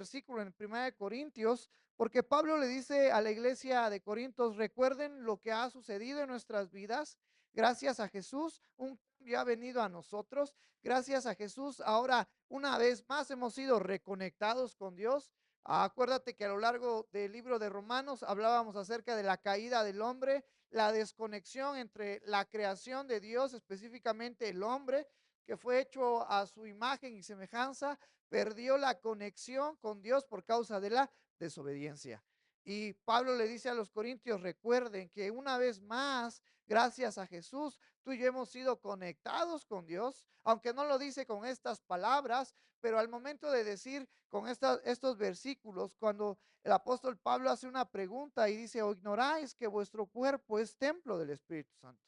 versículo en Primera de Corintios, porque Pablo le dice a la iglesia de Corintios: recuerden lo que ha sucedido en nuestras vidas. Gracias a Jesús, un cambio ha venido a nosotros. Gracias a Jesús, ahora una vez más hemos sido reconectados con Dios. Acuérdate que a lo largo del libro de Romanos hablábamos acerca de la caída del hombre, la desconexión entre la creación de Dios, específicamente el hombre, que fue hecho a su imagen y semejanza, perdió la conexión con Dios por causa de la desobediencia. Y Pablo le dice a los corintios: recuerden que una vez más, gracias a Jesús, tú y yo hemos sido conectados con Dios, aunque no lo dice con estas palabras, pero al momento de decir con estos versículos, cuando el apóstol Pablo hace una pregunta y dice: ¿o ignoráis que vuestro cuerpo es templo del Espíritu Santo?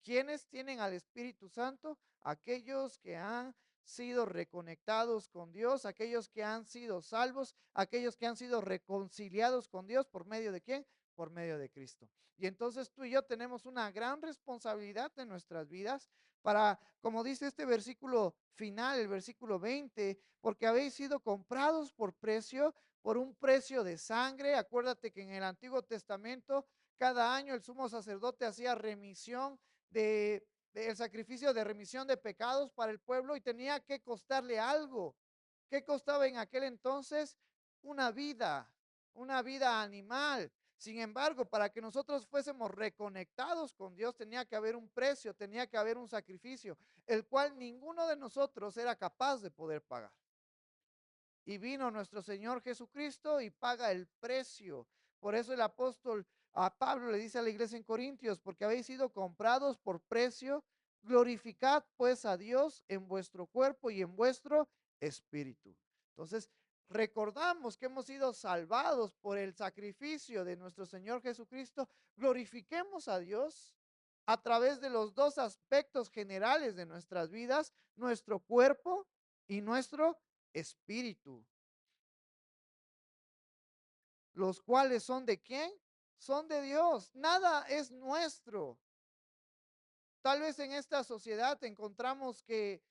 ¿Quiénes tienen al Espíritu Santo? Aquellos que han sido reconectados con Dios, aquellos que han sido salvos, aquellos que han sido reconciliados con Dios. ¿Por medio de quién? Por medio de Cristo. Y entonces tú y yo tenemos una gran responsabilidad en nuestras vidas para, como dice este versículo final, el versículo 20, porque habéis sido comprados por precio, por un precio de sangre. Acuérdate que en el Antiguo Testamento cada año el sumo sacerdote hacía remisión del sacrificio de remisión de pecados para el pueblo, y tenía que costarle algo. ¿Qué costaba en aquel entonces? Una vida, una vida animal. Sin embargo, para que nosotros fuésemos reconectados con Dios, tenía que haber un precio, tenía que haber un sacrificio, el cual ninguno de nosotros era capaz de poder pagar. Y vino nuestro Señor Jesucristo y paga el precio. Por eso el apóstol a Pablo le dice a la iglesia en Corintios: porque habéis sido comprados por precio, glorificad pues a Dios en vuestro cuerpo y en vuestro espíritu. Entonces, recordamos que hemos sido salvados por el sacrificio de nuestro Señor Jesucristo. Glorifiquemos a Dios a través de los dos aspectos generales de nuestras vidas: nuestro cuerpo y nuestro espíritu, los cuales son de quién? Son de Dios. Nada es nuestro. Tal vez en esta sociedad encontramos que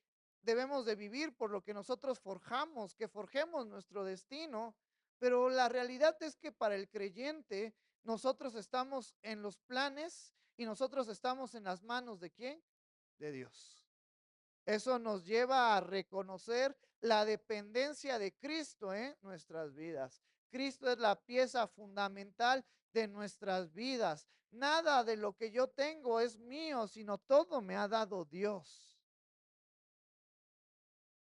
debemos de vivir por lo que nosotros forjamos, que forjemos nuestro destino, pero la realidad es que para el creyente nosotros estamos en los planes y nosotros estamos en las manos de quién? De Dios. Eso nos lleva a reconocer la dependencia de Cristo en nuestras vidas. Cristo es la pieza fundamental de nuestras vidas. Nada de lo que yo tengo es mío, sino todo me ha dado Dios.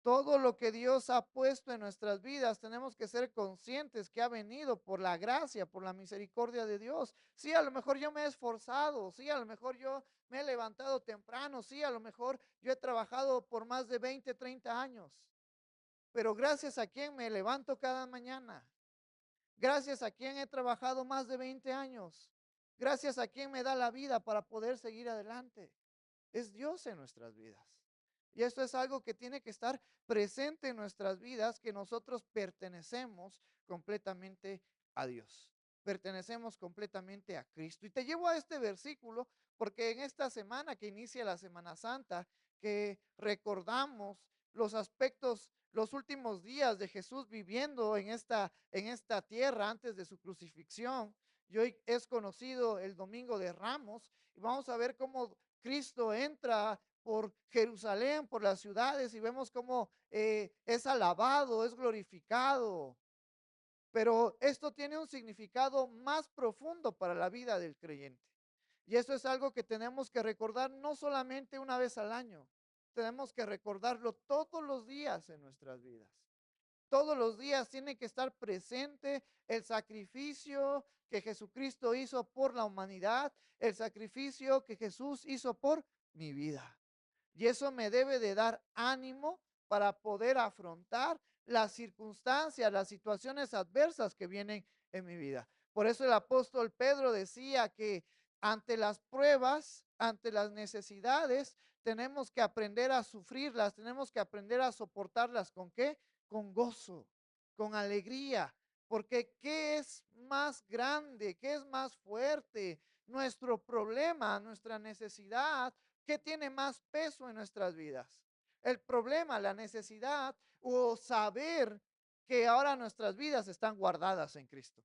Todo lo que Dios ha puesto en nuestras vidas, tenemos que ser conscientes que ha venido por la gracia, por la misericordia de Dios. Sí, a lo mejor yo me he esforzado, sí, a lo mejor yo me he levantado temprano, sí, a lo mejor yo he trabajado por más de 20, 30 años, pero gracias a quien me levanto cada mañana, gracias a quien he trabajado más de 20 años, gracias a quien me da la vida para poder seguir adelante. Es Dios en nuestras vidas. Y esto es algo que tiene que estar presente en nuestras vidas, que nosotros pertenecemos completamente a Dios. Pertenecemos completamente a Cristo. Y te llevo a este versículo porque en esta semana que inicia la Semana Santa, que recordamos los aspectos, los últimos días de Jesús viviendo en esta tierra antes de su crucifixión, y hoy es conocido el Domingo de Ramos, y vamos a ver cómo Cristo entra por Jerusalén, por las ciudades, y vemos cómo es alabado, es glorificado. Pero esto tiene un significado más profundo para la vida del creyente. Y eso es algo que tenemos que recordar no solamente una vez al año, tenemos que recordarlo todos los días en nuestras vidas. Todos los días tiene que estar presente el sacrificio que Jesucristo hizo por la humanidad, el sacrificio que Jesús hizo por mi vida. Y eso me debe de dar ánimo para poder afrontar las circunstancias, las situaciones adversas que vienen en mi vida. Por eso el apóstol Pedro decía que ante las pruebas, ante las necesidades, tenemos que aprender a sufrirlas, tenemos que aprender a soportarlas. ¿Con qué? Con gozo, con alegría. Porque ¿qué es más grande? ¿Qué es más fuerte? Nuestro problema, nuestra necesidad. ¿Qué tiene más peso en nuestras vidas? El problema, la necesidad o saber que ahora nuestras vidas están guardadas en Cristo.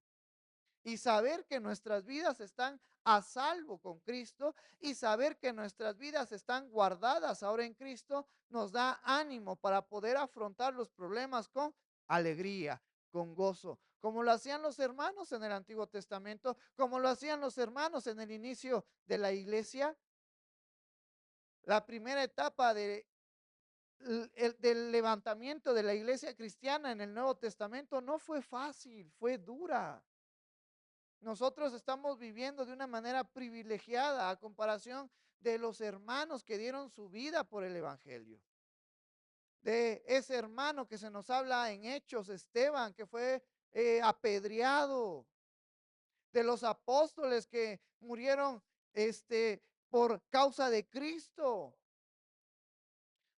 Y saber que nuestras vidas están a salvo con Cristo y saber que nuestras vidas están guardadas ahora en Cristo nos da ánimo para poder afrontar los problemas con alegría, con gozo, como lo hacían los hermanos en el Antiguo Testamento, como lo hacían los hermanos en el inicio de la iglesia. La primera etapa del levantamiento de la iglesia cristiana en el Nuevo Testamento no fue fácil, fue dura. Nosotros estamos viviendo de una manera privilegiada a comparación de los hermanos que dieron su vida por el Evangelio. De ese hermano que se nos habla en Hechos, Esteban, que fue apedreado. De los apóstoles que murieron por causa de Cristo.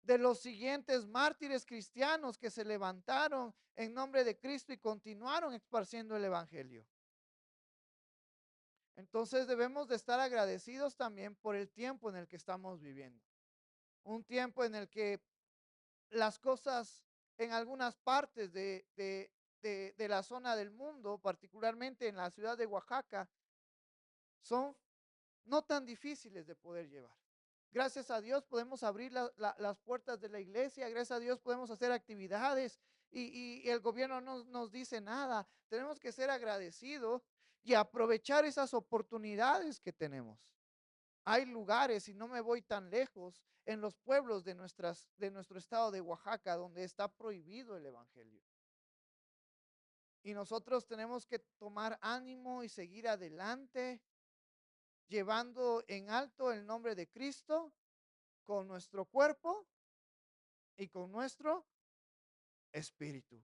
De los siguientes mártires cristianos que se levantaron en nombre de Cristo y continuaron esparciendo el Evangelio. Entonces debemos de estar agradecidos también por el tiempo en el que estamos viviendo. Un tiempo en el que las cosas en algunas partes de la zona del mundo, particularmente en la ciudad de Oaxaca, son no tan difíciles de poder llevar. Gracias a Dios podemos abrir las puertas de la iglesia, gracias a Dios podemos hacer actividades y el gobierno no nos dice nada. Tenemos que ser agradecidos y aprovechar esas oportunidades que tenemos. Hay lugares, y no me voy tan lejos, en los pueblos de nuestro estado de Oaxaca, donde está prohibido el evangelio. Y nosotros tenemos que tomar ánimo y seguir adelante, llevando en alto el nombre de Cristo con nuestro cuerpo y con nuestro espíritu.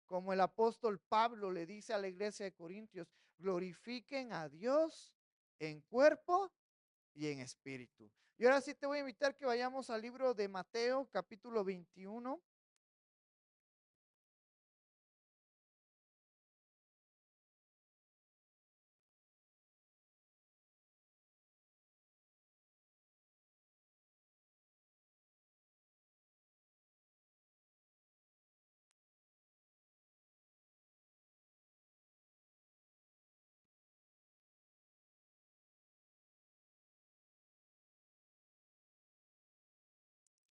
Como el apóstol Pablo le dice a la iglesia de Corintios, glorifiquen a Dios en cuerpo y en espíritu. Y ahora sí te voy a invitar que vayamos al libro de Mateo, capítulo 21.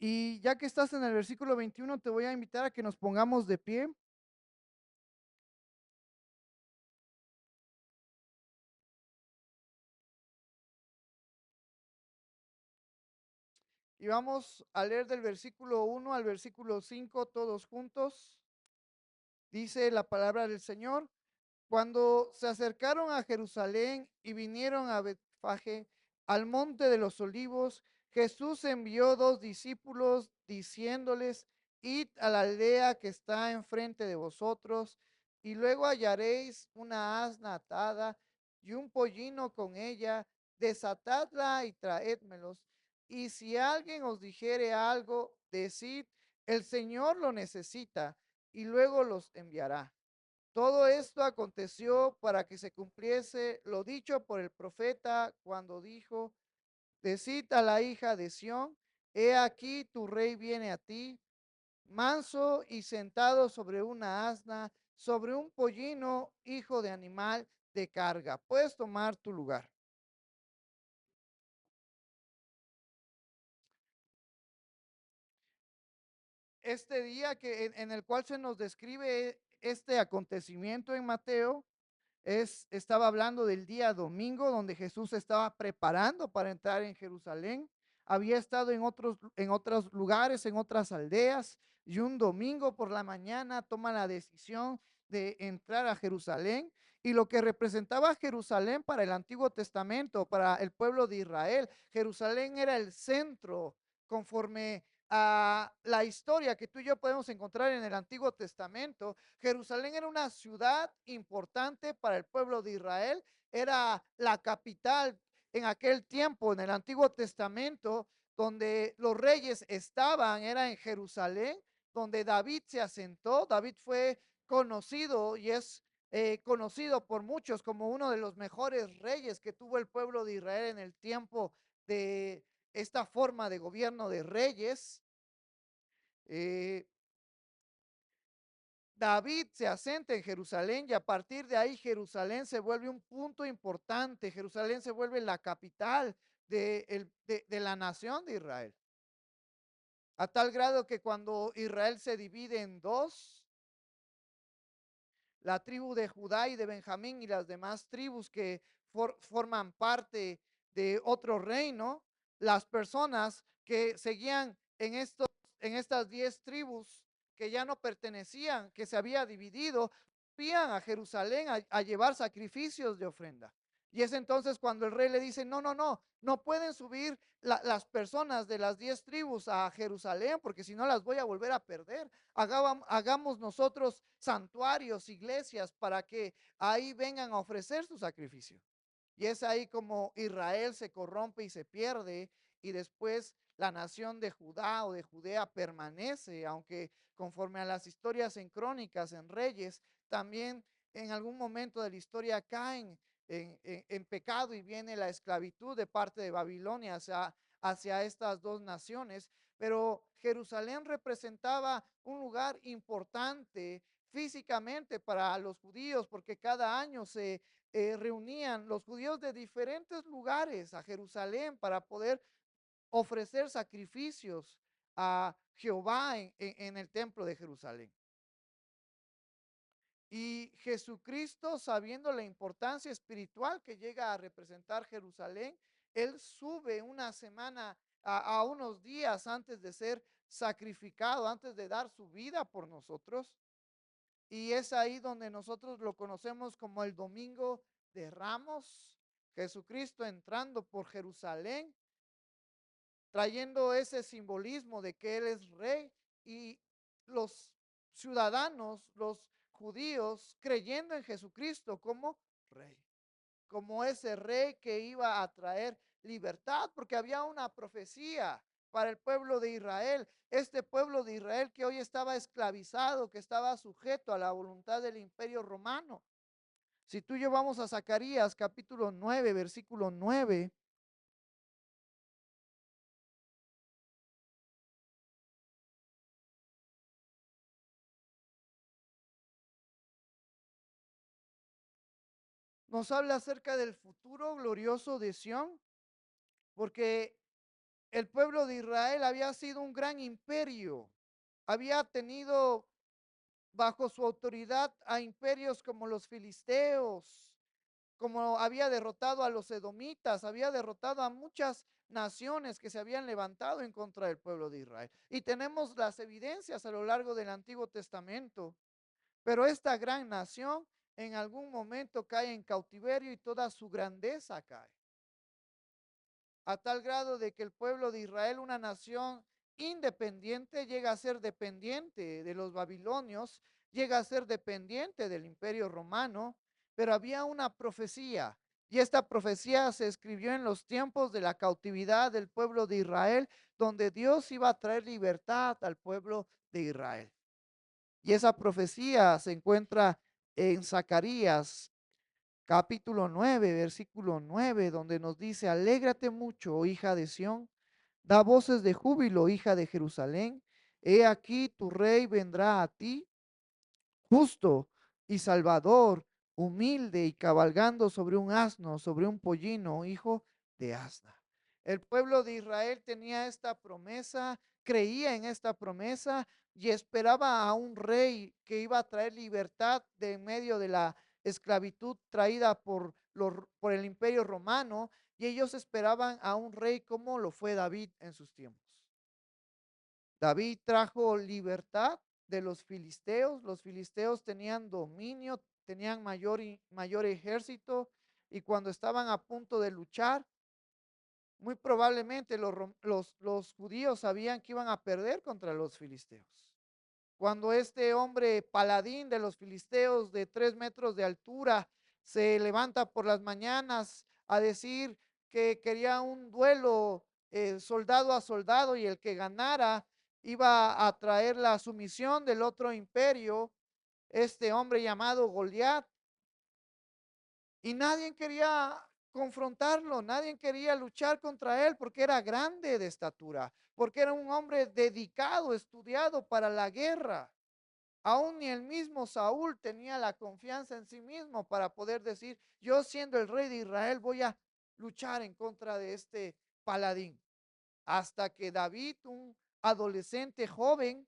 Y ya que estás en el versículo 21, te voy a invitar a que nos pongamos de pie y vamos a leer del versículo 1 al versículo 5 todos juntos. Dice la palabra del Señor. Cuando se acercaron a Jerusalén y vinieron a Betfage, al monte de los olivos, Jesús envió dos discípulos diciéndoles, id a la aldea que está enfrente de vosotros, y luego hallaréis una asna atada y un pollino con ella, desatadla y traédmelos. Y si alguien os dijere algo, decid, el Señor lo necesita, y luego los enviará. Todo esto aconteció para que se cumpliese lo dicho por el profeta cuando dijo, decid a la hija de Sión, he aquí tu rey viene a ti, manso y sentado sobre una asna, sobre un pollino, hijo de animal de carga. Puedes tomar tu lugar. Este día en el cual se nos describe este acontecimiento en Mateo, estaba hablando del día domingo donde Jesús estaba preparando para entrar en Jerusalén. Había estado en otros lugares, en otras aldeas, y un domingo por la mañana toma la decisión de entrar a Jerusalén. Y lo que representaba Jerusalén para el Antiguo Testamento, para el pueblo de Israel, Jerusalén era el centro conforme a la historia que tú y yo podemos encontrar en el Antiguo Testamento. Jerusalén era una ciudad importante para el pueblo de Israel, era la capital en aquel tiempo, en el Antiguo Testamento, donde los reyes estaban, era en Jerusalén, donde David se asentó. David fue conocido y es conocido por muchos como uno de los mejores reyes que tuvo el pueblo de Israel en el tiempo de esta forma de gobierno de reyes. Eh, David se asenta en Jerusalén y a partir de ahí Jerusalén se vuelve un punto importante. Jerusalén se vuelve la capital de la nación de Israel. A tal grado que cuando Israel se divide en dos, la tribu de Judá y de Benjamín y las demás tribus que forman parte de otro reino, las personas que seguían en estas 10 tribus que ya no pertenecían, que se había dividido, subían a Jerusalén a llevar sacrificios de ofrenda. Y es entonces cuando el rey le dice, no, no, no, no pueden subir las personas de las 10 tribus a Jerusalén, porque si no las voy a volver a perder. Hagamos nosotros santuarios, iglesias, para que ahí vengan a ofrecer su sacrificio. Y es ahí como Israel se corrompe y se pierde, y después la nación de Judá o de Judea permanece, aunque conforme a las historias en Crónicas, en Reyes, también en algún momento de la historia caen en pecado y viene la esclavitud de parte de Babilonia hacia estas dos naciones. Pero Jerusalén representaba un lugar importante físicamente para los judíos, porque cada año se reunían los judíos de diferentes lugares a Jerusalén para poder ofrecer sacrificios a Jehová en el templo de Jerusalén. Y Jesucristo, sabiendo la importancia espiritual que llega a representar Jerusalén, Él sube una semana a unos días antes de ser sacrificado, antes de dar su vida por nosotros. Y es ahí donde nosotros lo conocemos como el Domingo de Ramos. Jesucristo entrando por Jerusalén, trayendo ese simbolismo de que Él es rey, y los ciudadanos, los judíos, creyendo en Jesucristo como rey, como ese rey que iba a traer libertad, porque había una profecía para el pueblo de Israel, este pueblo de Israel que hoy estaba esclavizado, que estaba sujeto a la voluntad del imperio romano. Si tú y yo vamos a Zacarías capítulo 9, versículo 9, nos habla acerca del futuro glorioso de Sión, porque el pueblo de Israel había sido un gran imperio, había tenido bajo su autoridad a imperios como los filisteos, como había derrotado a los edomitas, había derrotado a muchas naciones que se habían levantado en contra del pueblo de Israel. Y tenemos las evidencias a lo largo del Antiguo Testamento. Pero esta gran nación en algún momento cae en cautiverio y toda su grandeza cae, a tal grado de que el pueblo de Israel, una nación independiente, llega a ser dependiente de los babilonios, llega a ser dependiente del imperio romano. Pero había una profecía, y esta profecía se escribió en los tiempos de la cautividad del pueblo de Israel, donde Dios iba a traer libertad al pueblo de Israel. Y esa profecía se encuentra en Zacarías capítulo 9, versículo 9, donde nos dice, alégrate mucho, oh hija de Sión, da voces de júbilo, hija de Jerusalén, he aquí tu rey vendrá a ti, justo y salvador, humilde y cabalgando sobre un asno, sobre un pollino, hijo de asna. El pueblo de Israel tenía esta promesa, creía en esta promesa y esperaba a un rey que iba a traer libertad de en medio de la esclavitud traída por el imperio romano, y ellos esperaban a un rey como lo fue David en sus tiempos. David trajo libertad de los filisteos tenían dominio, tenían mayor ejército, y cuando estaban a punto de luchar, muy probablemente los judíos sabían que iban a perder contra los filisteos. Cuando este hombre paladín de los filisteos de 3 metros de altura se levanta por las mañanas a decir que quería un duelo soldado a soldado, y el que ganara iba a traer la sumisión del otro imperio, este hombre llamado Goliat, y nadie quería confrontarlo, nadie quería luchar contra él porque era grande de estatura, porque era un hombre dedicado, estudiado para la guerra. Aún ni el mismo Saúl tenía la confianza en sí mismo para poder decir, yo siendo el rey de Israel voy a luchar en contra de este paladín. Hasta que David, un adolescente joven,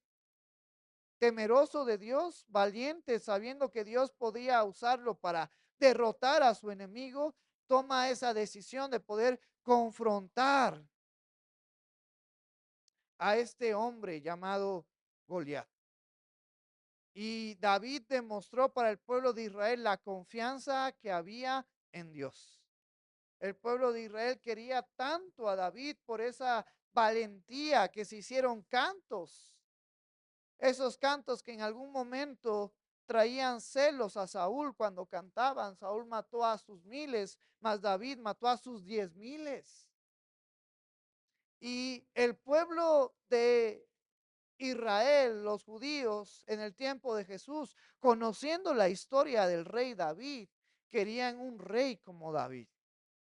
temeroso de Dios, valiente, sabiendo que Dios podía usarlo para derrotar a su enemigo, toma esa decisión de poder confrontar a este hombre llamado Goliat. Y David demostró para el pueblo de Israel la confianza que había en Dios. El pueblo de Israel quería tanto a David por esa valentía que se hicieron cantos. Esos cantos que en algún momento traían celos a Saúl cuando cantaban. Saúl mató a sus miles, mas David mató a sus 10,000. Y el pueblo de Israel, los judíos, en el tiempo de Jesús, conociendo la historia del rey David, querían un rey como David,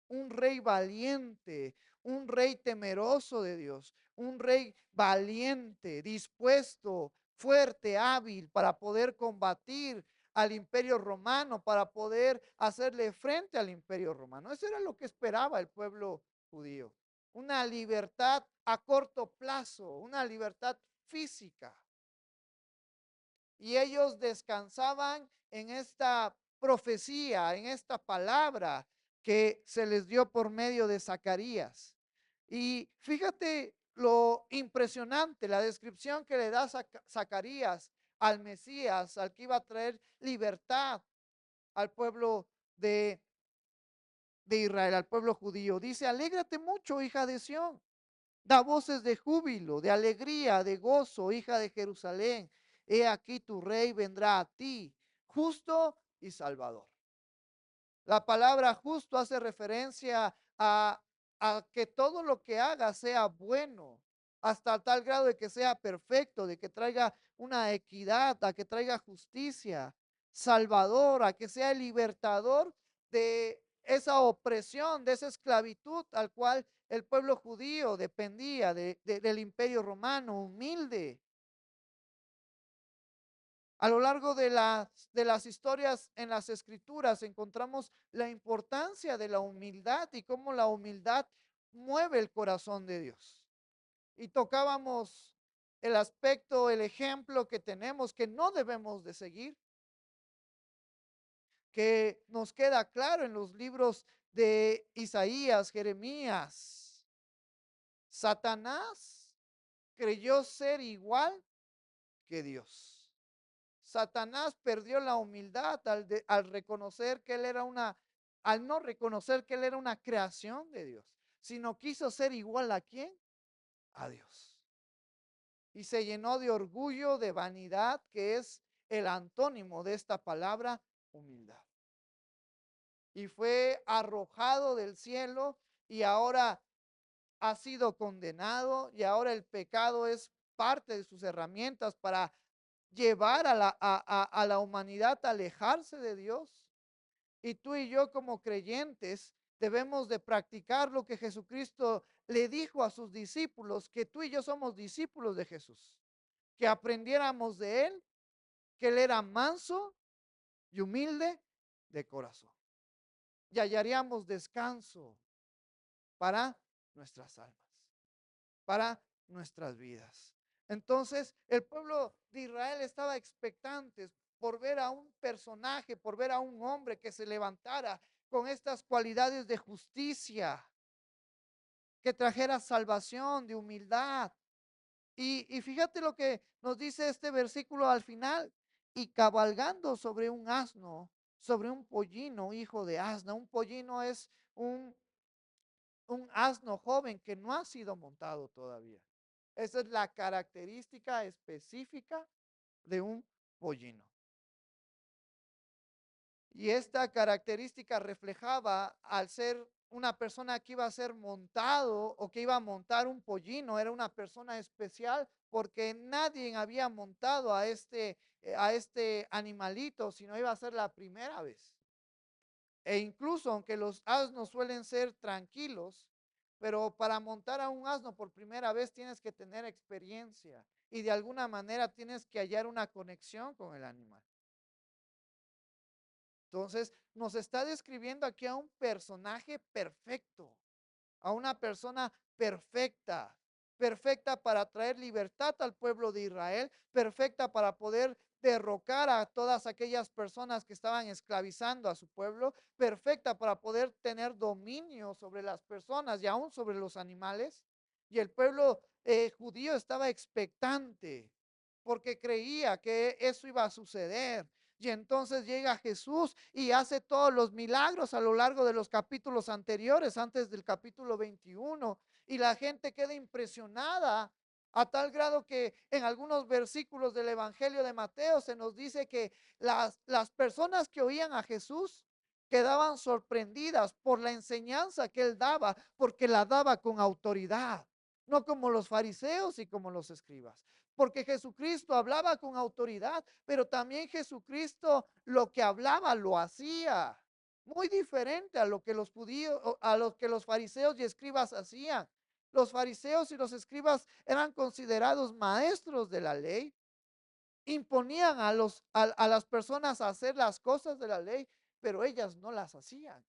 un rey valiente, un rey temeroso de Dios, un rey valiente, dispuesto, fuerte, hábil para poder combatir al imperio romano, para poder hacerle frente al imperio romano. Eso era lo que esperaba el pueblo judío. Una libertad a corto plazo, una libertad física. Y ellos descansaban en esta profecía, en esta palabra que se les dio por medio de Zacarías. Y fíjate lo impresionante, la descripción que le da Zacarías al Mesías, al que iba a traer libertad al pueblo de Israel, al pueblo judío. Dice, alégrate mucho, hija de Sión. Da voces de júbilo, de alegría, de gozo, hija de Jerusalén. He aquí tu rey vendrá a ti, justo y salvador. La palabra justo hace referencia a que todo lo que haga sea bueno, hasta tal grado de que sea perfecto, de que traiga una equidad, a que traiga justicia, salvador, a que sea el libertador de esa opresión, de esa esclavitud al cual el pueblo judío dependía del imperio romano, humilde. A lo largo de las historias en las escrituras encontramos la importancia de la humildad y cómo la humildad mueve el corazón de Dios. Y tocábamos el aspecto, el ejemplo que tenemos que no debemos de seguir, que nos queda claro en los libros de Isaías, Jeremías. Satanás creyó ser igual que Dios. Satanás perdió la humildad al reconocer que él era al no reconocer que él era una creación de Dios, sino quiso ser igual a quién, a Dios. Y se llenó de orgullo, de vanidad, que es el antónimo de esta palabra, humildad. Y fue arrojado del cielo y ahora ha sido condenado y ahora el pecado es parte de sus herramientas para llevar a la humanidad a alejarse de Dios. Y tú y yo como creyentes debemos de practicar lo que Jesucristo le dijo a sus discípulos, que tú y yo somos discípulos de Jesús, que aprendiéramos de él, que él era manso y humilde de corazón. Y hallaríamos descanso para nuestras almas, para nuestras vidas. Entonces, el pueblo de Israel estaba expectante por ver a un personaje, por ver a un hombre que se levantara con estas cualidades de justicia, que trajera salvación, de humildad. Y fíjate lo que nos dice este versículo al final, y cabalgando sobre un asno, sobre un pollino, hijo de asna. Un pollino es un asno joven que no ha sido montado todavía. Esa es la característica específica de un pollino. Y esta característica reflejaba al ser una persona que iba a ser montado o que iba a montar un pollino, era una persona especial porque nadie había montado a este animalito, sino iba a ser la primera vez. E incluso aunque los asnos suelen ser tranquilos, pero para montar a un asno por primera vez tienes que tener experiencia y de alguna manera tienes que hallar una conexión con el animal. Entonces, nos está describiendo aquí a un personaje perfecto, a una persona perfecta, perfecta para traer libertad al pueblo de Israel, perfecta para poder derrocar a todas aquellas personas que estaban esclavizando a su pueblo, perfecta para poder tener dominio sobre las personas y aún sobre los animales. Y el pueblo judío estaba expectante porque creía que eso iba a suceder. Y entonces llega Jesús y hace todos los milagros a lo largo de los capítulos anteriores, antes del capítulo 21. Y la gente queda impresionada a tal grado que en algunos versículos del Evangelio de Mateo se nos dice que las personas que oían a Jesús quedaban sorprendidas por la enseñanza que él daba, porque la daba con autoridad, no como los fariseos y como los escribas, porque Jesucristo hablaba con autoridad, pero también Jesucristo lo que hablaba lo hacía. Muy diferente a lo que los judíos, a lo que los fariseos y escribas hacían. Los fariseos y los escribas eran considerados maestros de la ley, imponían a las personas a hacer las cosas de la ley, pero ellas no las hacían.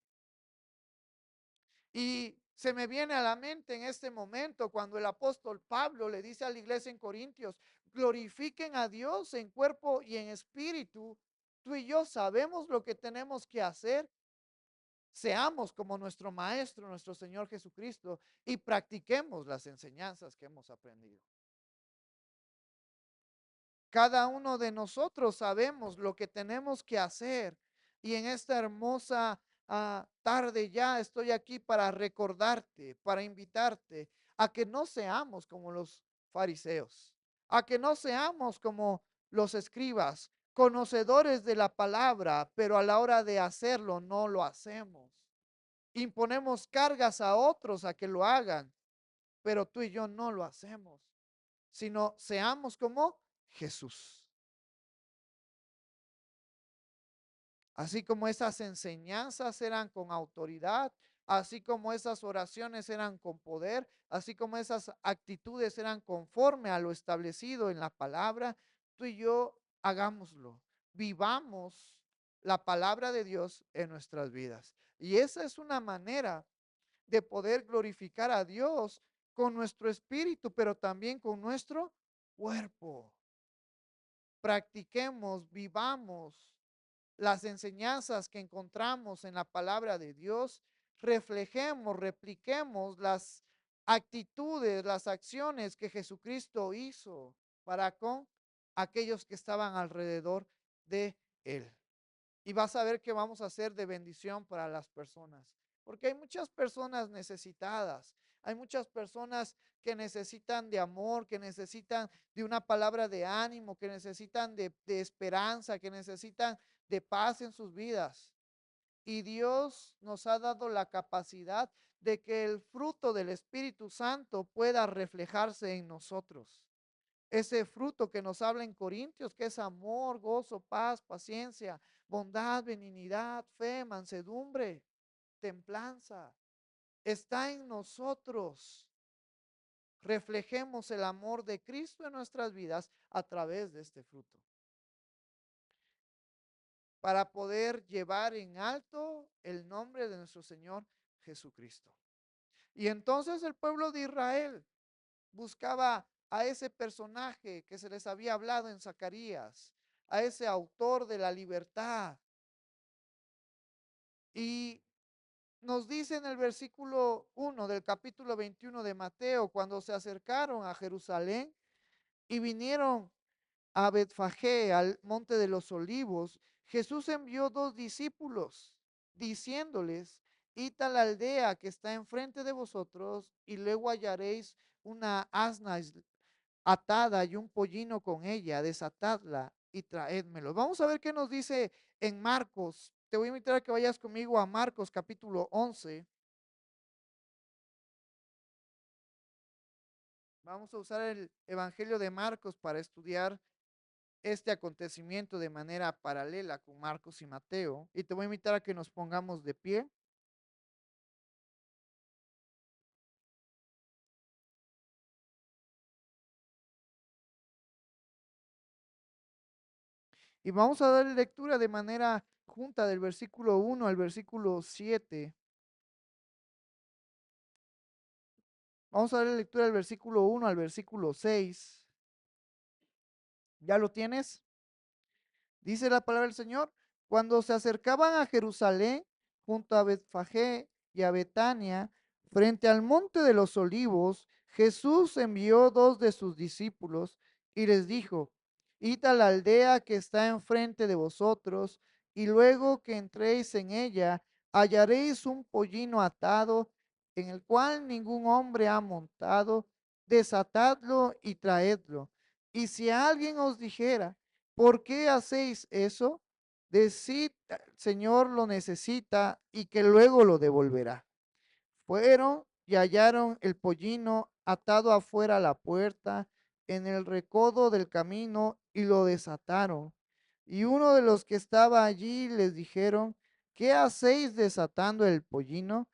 Y se me viene a la mente en este momento cuando el apóstol Pablo le dice a la iglesia en Corintios, glorifiquen a Dios en cuerpo y en espíritu. Tú y yo sabemos lo que tenemos que hacer. Seamos como nuestro Maestro, nuestro Señor Jesucristo, y practiquemos las enseñanzas que hemos aprendido. Cada uno de nosotros sabemos lo que tenemos que hacer. Y en esta hermosa tarde ya estoy aquí para recordarte, para invitarte a que no seamos como los fariseos, a que no seamos como los escribas, conocedores de la palabra, pero a la hora de hacerlo no lo hacemos. Imponemos cargas a otros a que lo hagan, pero tú y yo no lo hacemos, sino seamos como Jesús. Así como esas enseñanzas eran con autoridad, así como esas oraciones eran con poder, así como esas actitudes eran conforme a lo establecido en la palabra, tú y yo hagámoslo, vivamos la palabra de Dios en nuestras vidas. Y esa es una manera de poder glorificar a Dios con nuestro espíritu, pero también con nuestro cuerpo. Practiquemos, vivamos las enseñanzas que encontramos en la palabra de Dios, reflejemos, repliquemos las actitudes, las acciones que Jesucristo hizo para con aquellos que estaban alrededor de él. Y vas a ver que vamos a hacer de bendición para las personas, porque hay muchas personas necesitadas, hay muchas personas que necesitan de amor, que necesitan de una palabra de ánimo, que necesitan de esperanza, que necesitan de paz en sus vidas. Y Dios nos ha dado la capacidad de que el fruto del Espíritu Santo pueda reflejarse en nosotros. Ese fruto que nos habla en Corintios, que es amor, gozo, paz, paciencia, bondad, benignidad, fe, mansedumbre, templanza, está en nosotros. Reflejemos el amor de Cristo en nuestras vidas a través de este fruto, para poder llevar en alto el nombre de nuestro Señor Jesucristo. Y entonces el pueblo de Israel buscaba a ese personaje que se les había hablado en Zacarías, a ese autor de la libertad. Y nos dice en el versículo 1 del capítulo 21 de Mateo, cuando se acercaron a Jerusalén y vinieron a Betfagé, al monte de los olivos, Jesús envió dos discípulos, diciéndoles, id a la aldea que está enfrente de vosotros, y luego hallaréis una asna atada y un pollino con ella, desatadla y traédmelo. Vamos a ver qué nos dice en Marcos. Te voy a invitar a que vayas conmigo a Marcos capítulo 11. Vamos a usar el Evangelio de Marcos para estudiar este acontecimiento de manera paralela con Marcos y Mateo. Y te voy a invitar a que nos pongamos de pie. Y vamos a dar lectura de manera junta del versículo 1 al versículo 7. Vamos a dar lectura del versículo 1 al versículo 6. ¿Ya lo tienes? Dice la palabra del Señor, cuando se acercaban a Jerusalén, junto a Betfagé y a Betania, frente al monte de los olivos, Jesús envió dos de sus discípulos y les dijo, id a la aldea que está enfrente de vosotros, y luego que entréis en ella, hallaréis un pollino atado, en el cual ningún hombre ha montado, desatadlo y traedlo. Y si alguien os dijera, ¿por qué hacéis eso? Decid, Señor lo necesita y que luego lo devolverá. Fueron y hallaron el pollino atado afuera a la puerta, en el recodo del camino, y lo desataron. Y uno de los que estaba allí les dijeron, ¿qué hacéis desatando el pollino?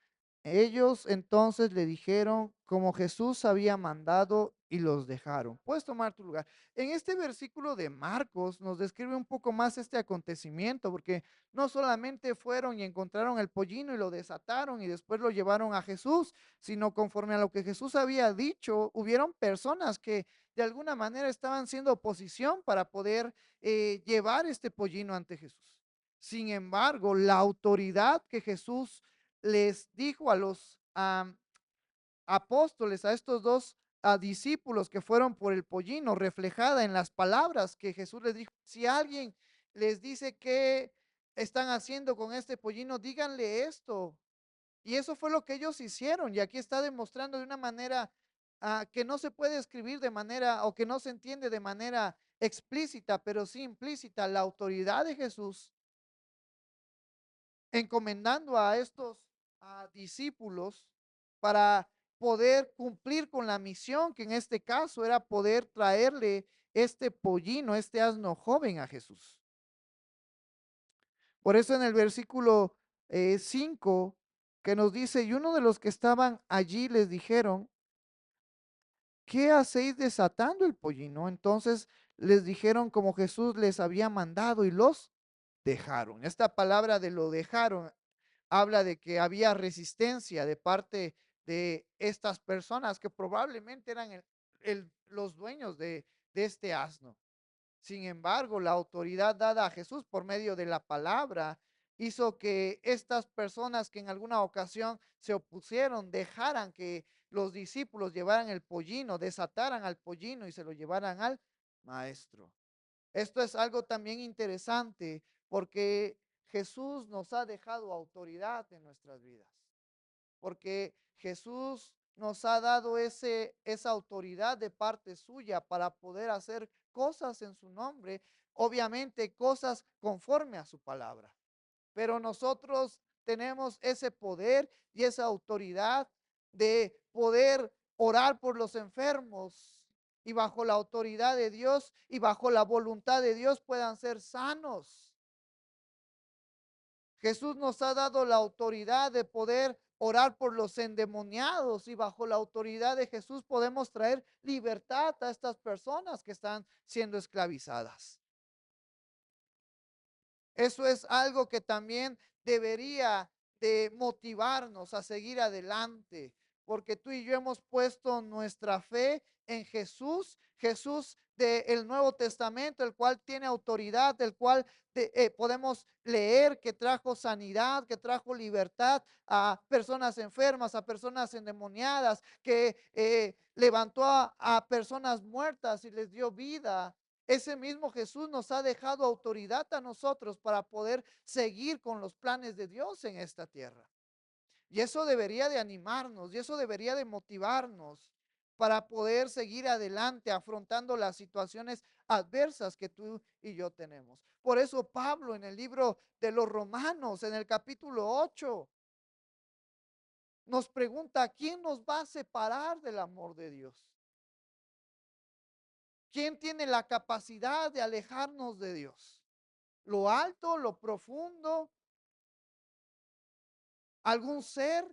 Ellos entonces le dijeron como Jesús había mandado y los dejaron. Puedes tomar tu lugar. En este versículo de Marcos nos describe un poco más este acontecimiento, porque no solamente fueron y encontraron el pollino y lo desataron y después lo llevaron a Jesús, sino conforme a lo que Jesús había dicho, hubieron personas que de alguna manera estaban siendo oposición para poder llevar este pollino ante Jesús. Sin embargo, la autoridad que Jesús les dijo a los apóstoles, a estos dos discípulos que fueron por el pollino, reflejada en las palabras que Jesús les dijo, si alguien les dice que están haciendo con este pollino, díganle esto. Y eso fue lo que ellos hicieron. Y aquí está demostrando de una manera que no se puede escribir de manera o que no se entiende de manera explícita, pero sí implícita, la autoridad de Jesús encomendando a estos discípulos para poder cumplir con la misión, que en este caso era poder traerle este pollino, este asno joven a Jesús. Por eso en el versículo 5 que nos dice, y uno de los que estaban allí les dijeron, ¿qué hacéis desatando el pollino? Entonces les dijeron como Jesús les había mandado y los dejaron. Esta palabra de lo dejaron habla de que había resistencia de parte de estas personas que probablemente eran los dueños de este asno. Sin embargo, la autoridad dada a Jesús por medio de la palabra hizo que estas personas que en alguna ocasión se opusieron dejaran que los discípulos llevaran el pollino, desataran al pollino y se lo llevaran al maestro. Esto es algo también interesante porque Jesús nos ha dejado autoridad en nuestras vidas, porque Jesús nos ha dado esa autoridad de parte suya para poder hacer cosas en su nombre, obviamente cosas conforme a su palabra. Pero nosotros tenemos ese poder y esa autoridad de poder orar por los enfermos y bajo la autoridad de Dios y bajo la voluntad de Dios puedan ser sanos. Jesús nos ha dado la autoridad de poder orar por los endemoniados y bajo la autoridad de Jesús podemos traer libertad a estas personas que están siendo esclavizadas. Eso es algo que también debería de motivarnos a seguir adelante, porque tú y yo hemos puesto nuestra fe en Jesús, Jesús del Nuevo Testamento, el cual tiene autoridad, el cual podemos leer que trajo sanidad, que trajo libertad a personas enfermas, a personas endemoniadas, que levantó a personas muertas y les dio vida. Ese mismo Jesús nos ha dejado autoridad a nosotros para poder seguir con los planes de Dios en esta tierra. Y eso debería de animarnos y eso debería de motivarnos para poder seguir adelante afrontando las situaciones adversas que tú y yo tenemos. Por eso Pablo en el libro de los Romanos, en el capítulo 8, nos pregunta, ¿quién nos va a separar del amor de Dios? ¿Quién tiene la capacidad de alejarnos de Dios? ¿Lo alto, lo profundo, algún ser?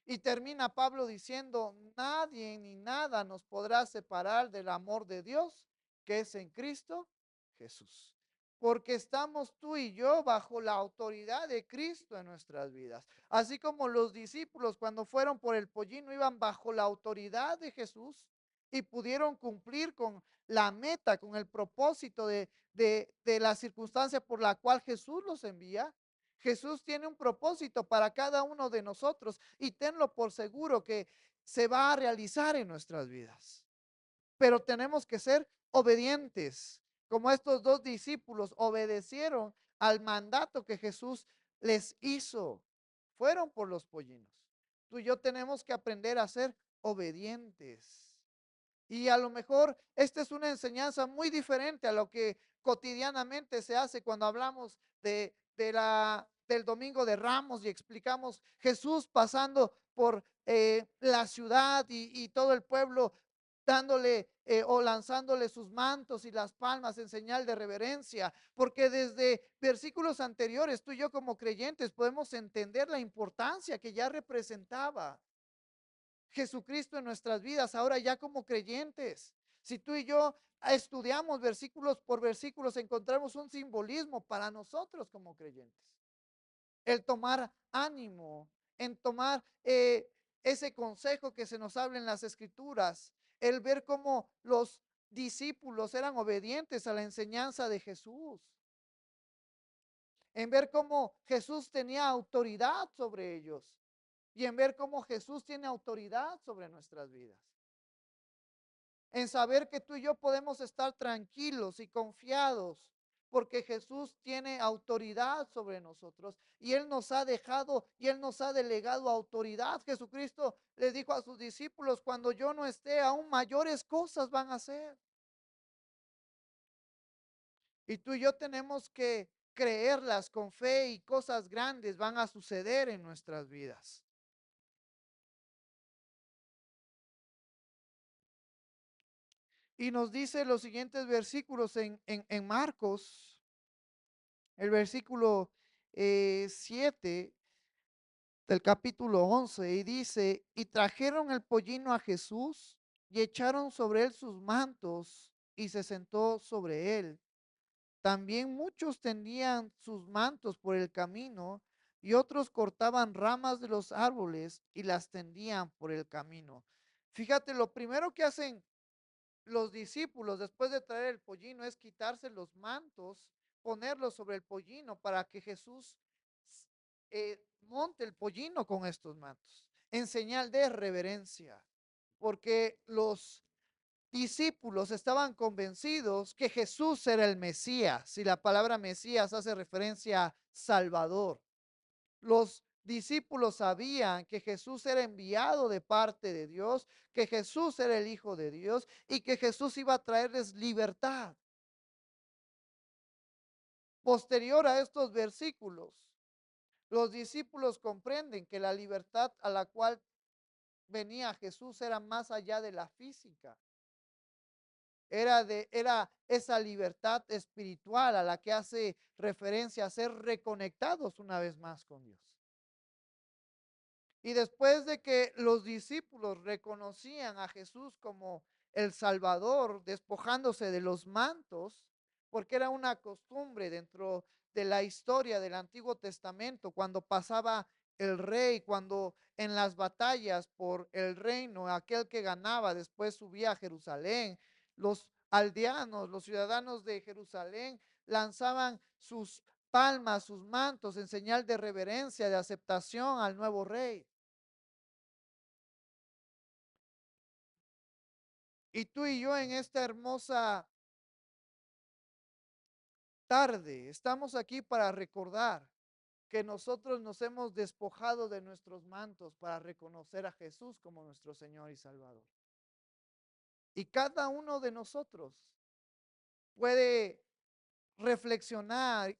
Y termina Pablo diciendo, nadie ni nada nos podrá separar del amor de Dios que es en Cristo Jesús. Porque estamos tú y yo bajo la autoridad de Cristo en nuestras vidas. Así como los discípulos cuando fueron por el pollino iban bajo la autoridad de Jesús y pudieron cumplir con la meta, con el propósito de la circunstancia por la cual Jesús los envía. Jesús tiene un propósito para cada uno de nosotros y tenlo por seguro que se va a realizar en nuestras vidas. Pero tenemos que ser obedientes, como estos dos discípulos obedecieron al mandato que Jesús les hizo. Fueron por los pollinos. Tú y yo tenemos que aprender a ser obedientes. Y a lo mejor esta es una enseñanza muy diferente a lo que cotidianamente se hace cuando hablamos del Domingo de Ramos y explicamos Jesús pasando por la ciudad y todo el pueblo dándole o lanzándole sus mantos y las palmas en señal de reverencia, porque desde versículos anteriores tú y yo como creyentes podemos entender la importancia que ya representaba Jesucristo en nuestras vidas, ahora ya como creyentes. Si tú y yo estudiamos versículos por versículos, encontramos un simbolismo para nosotros como creyentes. El tomar ánimo, en tomar ese consejo que se nos habla en las escrituras, el ver cómo los discípulos eran obedientes a la enseñanza de Jesús, en ver cómo Jesús tenía autoridad sobre ellos y en ver cómo Jesús tiene autoridad sobre nuestras vidas. En saber que tú y yo podemos estar tranquilos y confiados porque Jesús tiene autoridad sobre nosotros y Él nos ha dejado y Él nos ha delegado autoridad. Jesucristo le dijo a sus discípulos, cuando yo no esté, aún mayores cosas van a hacer. Y tú y yo tenemos que creerlas con fe y cosas grandes van a suceder en nuestras vidas. Y nos dice los siguientes versículos en Marcos, el versículo 7 del capítulo 11, y dice, y trajeron el pollino a Jesús y echaron sobre él sus mantos y se sentó sobre él. También muchos tendían sus mantos por el camino y otros cortaban ramas de los árboles y las tendían por el camino. Fíjate, lo primero que hacen los discípulos después de traer el pollino es quitarse los mantos, ponerlos sobre el pollino para que Jesús monte el pollino con estos mantos, en señal de reverencia, porque los discípulos estaban convencidos que Jesús era el Mesías, y la palabra Mesías hace referencia a Salvador. Los discípulos sabían que Jesús era enviado de parte de Dios, que Jesús era el Hijo de Dios y que Jesús iba a traerles libertad. Posterior a estos versículos, los discípulos comprenden que la libertad a la cual venía Jesús era más allá de la física. Era esa libertad espiritual a la que hace referencia a ser reconectados una vez más con Dios. Y después de que los discípulos reconocían a Jesús como el Salvador, despojándose de los mantos, porque era una costumbre dentro de la historia del Antiguo Testamento, cuando pasaba el rey, cuando en las batallas por el reino, aquel que ganaba después subía a Jerusalén, los aldeanos, los ciudadanos de Jerusalén lanzaban sus palmas, sus mantos en señal de reverencia, de aceptación al nuevo rey. Y tú y yo en esta hermosa tarde estamos aquí para recordar que nosotros nos hemos despojado de nuestros mantos para reconocer a Jesús como nuestro Señor y Salvador. Y cada uno de nosotros puede reflexionar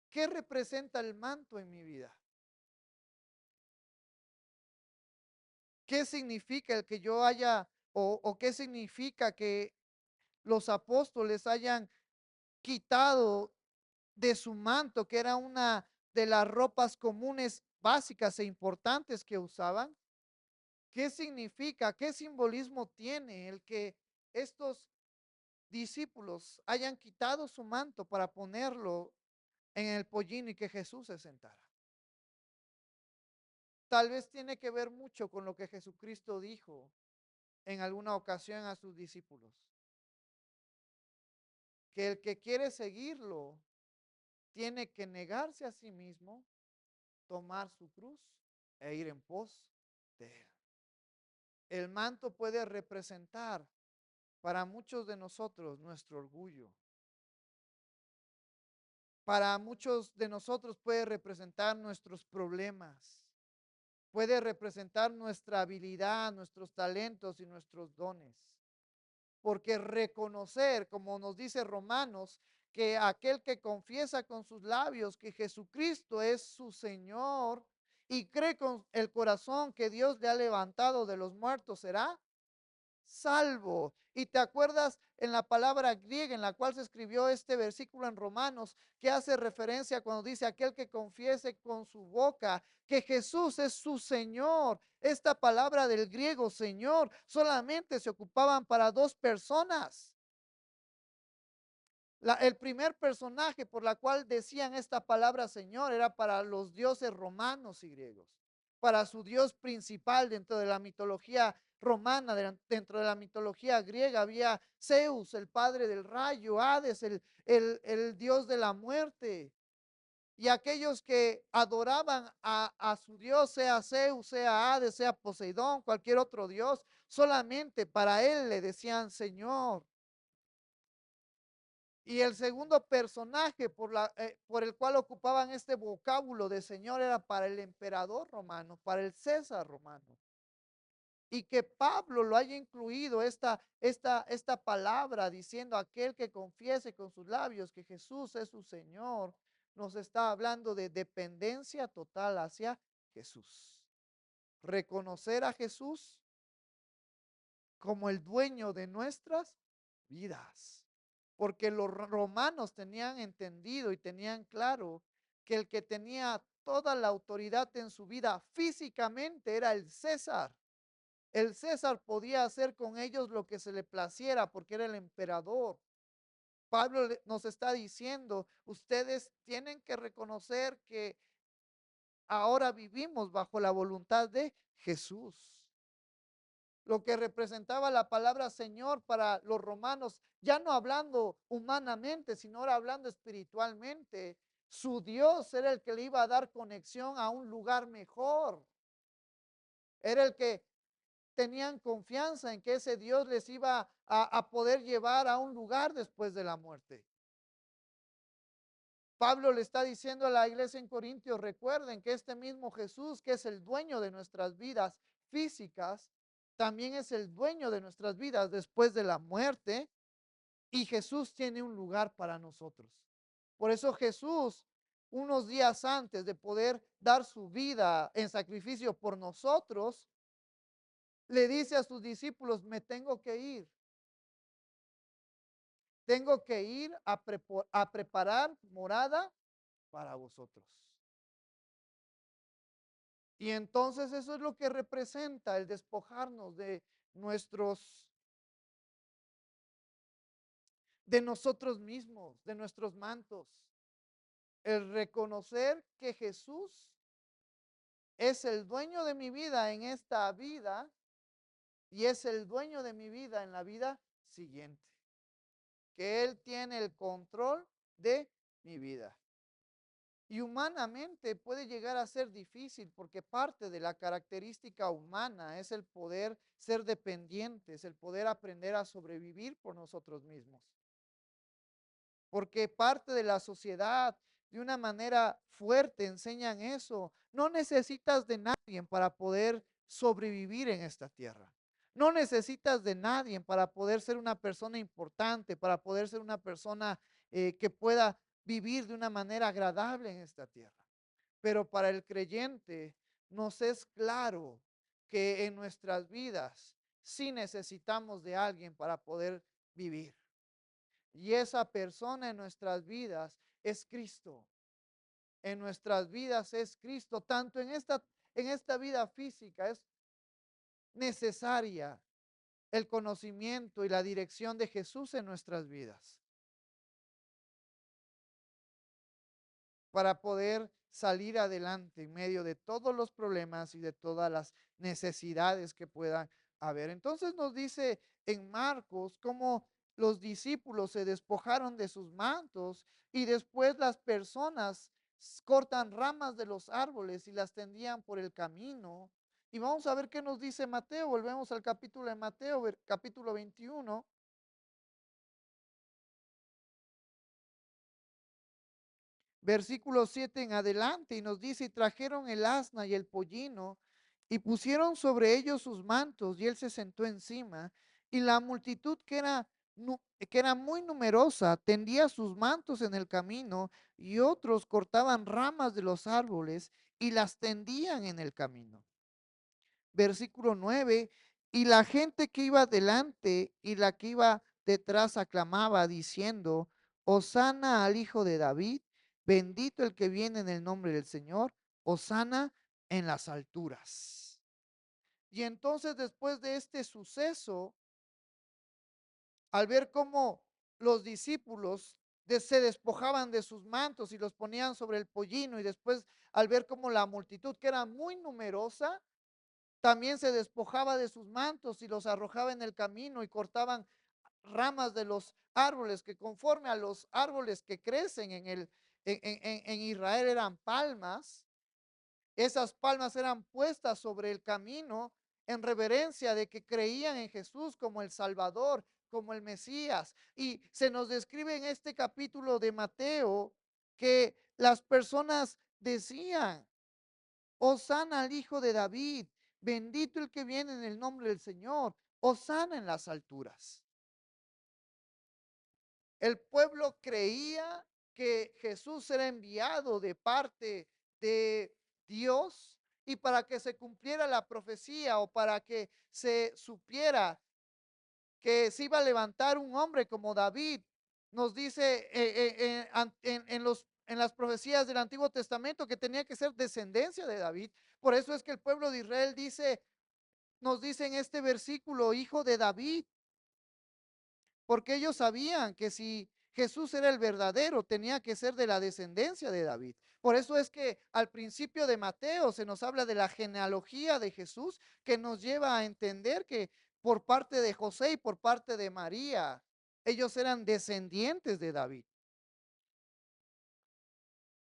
qué representa el manto en mi vida. ¿Qué significa el que yo haya o qué significa que los apóstoles hayan quitado de su manto, que era una de las ropas comunes básicas e importantes que usaban? ¿Qué significa? ¿Qué simbolismo tiene el que estos discípulos hayan quitado su manto para ponerlo en el pollino y que Jesús se sentara. Tal vez tiene que ver mucho con lo que Jesucristo dijo en alguna ocasión a sus discípulos, que el que quiere seguirlo tiene que negarse a sí mismo, tomar su cruz e ir en pos de él. El manto puede representar para muchos de nosotros nuestro orgullo. Para muchos de nosotros puede representar nuestros problemas. Puede representar nuestra habilidad, nuestros talentos y nuestros dones. Porque reconocer, como nos dice Romanos, que aquel que confiesa con sus labios que Jesucristo es su Señor y cree con el corazón que Dios le ha levantado de los muertos será salvo. Y te acuerdas en la palabra griega en la cual se escribió este versículo en Romanos, que hace referencia cuando dice aquel que confiese con su boca que Jesús es su Señor. Esta palabra del griego Señor solamente se ocupaban para dos personas. El primer personaje por la cual decían esta palabra Señor era para los dioses romanos y griegos, para su dios principal dentro de la mitología romana, dentro de la mitología griega había Zeus, el padre del rayo, Hades, el dios de la muerte. Y aquellos que adoraban a su dios, sea Zeus, sea Hades, sea Poseidón, cualquier otro dios, solamente para él le decían Señor. Y el segundo personaje por el cual ocupaban este vocábulo de Señor era para el emperador romano, para el César romano. Y que Pablo lo haya incluido esta palabra diciendo aquel que confiese con sus labios que Jesús es su Señor, nos está hablando de dependencia total hacia Jesús. Reconocer a Jesús como el dueño de nuestras vidas. Porque los romanos tenían entendido y tenían claro que el que tenía toda la autoridad en su vida físicamente era el César. El César podía hacer con ellos lo que se le placiera porque era el emperador. Pablo nos está diciendo, ustedes tienen que reconocer que ahora vivimos bajo la voluntad de Jesús. Lo que representaba la palabra Señor para los romanos, ya no hablando humanamente, sino ahora hablando espiritualmente. Su Dios era el que le iba a dar conexión a un lugar mejor. Era el que tenían confianza en que ese Dios les iba a poder llevar a un lugar después de la muerte. Pablo le está diciendo a la iglesia en Corintios, recuerden que este mismo Jesús, que es el dueño de nuestras vidas físicas, también es el dueño de nuestras vidas después de la muerte y Jesús tiene un lugar para nosotros. Por eso Jesús, unos días antes de poder dar su vida en sacrificio por nosotros, le dice a sus discípulos, me tengo que ir a preparar morada para vosotros. Y entonces eso es lo que representa el despojarnos nuestros, de nosotros mismos, de nuestros mantos. El reconocer que Jesús es el dueño de mi vida en esta vida y es el dueño de mi vida en la vida siguiente. Que Él tiene el control de mi vida. Y humanamente puede llegar a ser difícil porque parte de la característica humana es el poder ser dependientes, el poder aprender a sobrevivir por nosotros mismos. Porque parte de la sociedad de una manera fuerte enseñan eso. No necesitas de nadie para poder sobrevivir en esta tierra. No necesitas de nadie para poder ser una persona importante, para poder ser una persona que pueda vivir de una manera agradable en esta tierra. Pero para el creyente nos es claro que en nuestras vidas sí necesitamos de alguien para poder vivir. Y esa persona en nuestras vidas es Cristo. En nuestras vidas es Cristo. Tanto en esta vida física es necesaria el conocimiento y la dirección de Jesús en nuestras vidas, para poder salir adelante en medio de todos los problemas y de todas las necesidades que puedan haber. Entonces nos dice en Marcos cómo los discípulos se despojaron de sus mantos y después las personas cortan ramas de los árboles y las tendían por el camino. Y vamos a ver qué nos dice Mateo. Volvemos al capítulo de Mateo, capítulo 21. Versículo 7 en adelante, y nos dice, y trajeron el asna y el pollino, y pusieron sobre ellos sus mantos, y él se sentó encima, y la multitud que era muy numerosa tendía sus mantos en el camino, y otros cortaban ramas de los árboles y las tendían en el camino. Versículo 9, y la gente que iba delante y la que iba detrás aclamaba diciendo, Hosana al Hijo de David, bendito el que viene en el nombre del Señor, Hosana en las alturas. Y entonces después de este suceso, al ver cómo los discípulos se despojaban de sus mantos y los ponían sobre el pollino, y después al ver cómo la multitud, que era muy numerosa, también se despojaba de sus mantos y los arrojaba en el camino, y cortaban ramas de los árboles, que conforme a los árboles que crecen en Israel eran palmas. Esas palmas eran puestas sobre el camino en reverencia de que creían en Jesús como el Salvador, como el Mesías. Y se nos describe en este capítulo de Mateo que las personas decían, Hosana al Hijo de David, bendito el que viene en el nombre del Señor, Hosana en las alturas. El pueblo creía que Jesús era enviado de parte de Dios, y para que se cumpliera la profecía, o para que se supiera que se iba a levantar un hombre como David, nos dice en las profecías del Antiguo Testamento que tenía que ser descendencia de David. Por eso es que el pueblo de Israel nos dice en este versículo, hijo de David, porque ellos sabían que si Jesús era el verdadero, tenía que ser de la descendencia de David. Por eso es que al principio de Mateo se nos habla de la genealogía de Jesús, que nos lleva a entender que por parte de José y por parte de María, ellos eran descendientes de David.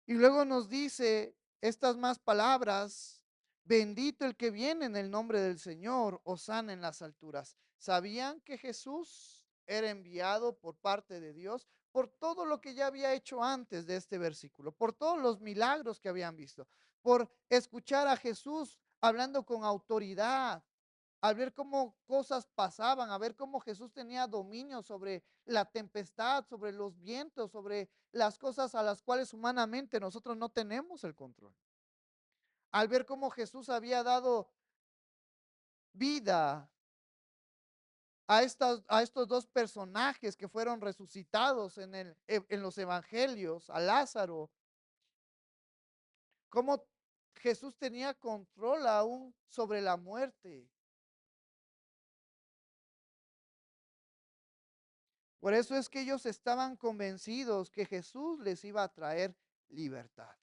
Y luego nos dice estas más palabras, bendito el que viene en el nombre del Señor, hosana en las alturas. ¿Sabían que Jesús era enviado por parte de Dios por todo lo que ya había hecho antes de este versículo, por todos los milagros que habían visto, por escuchar a Jesús hablando con autoridad, al ver cómo cosas pasaban, a ver cómo Jesús tenía dominio sobre la tempestad, sobre los vientos, sobre las cosas a las cuales humanamente nosotros no tenemos el control? Al ver cómo Jesús había dado vida a estos dos personajes que fueron resucitados en los evangelios, a Lázaro, cómo Jesús tenía control aún sobre la muerte. Por eso es que ellos estaban convencidos que Jesús les iba a traer libertad.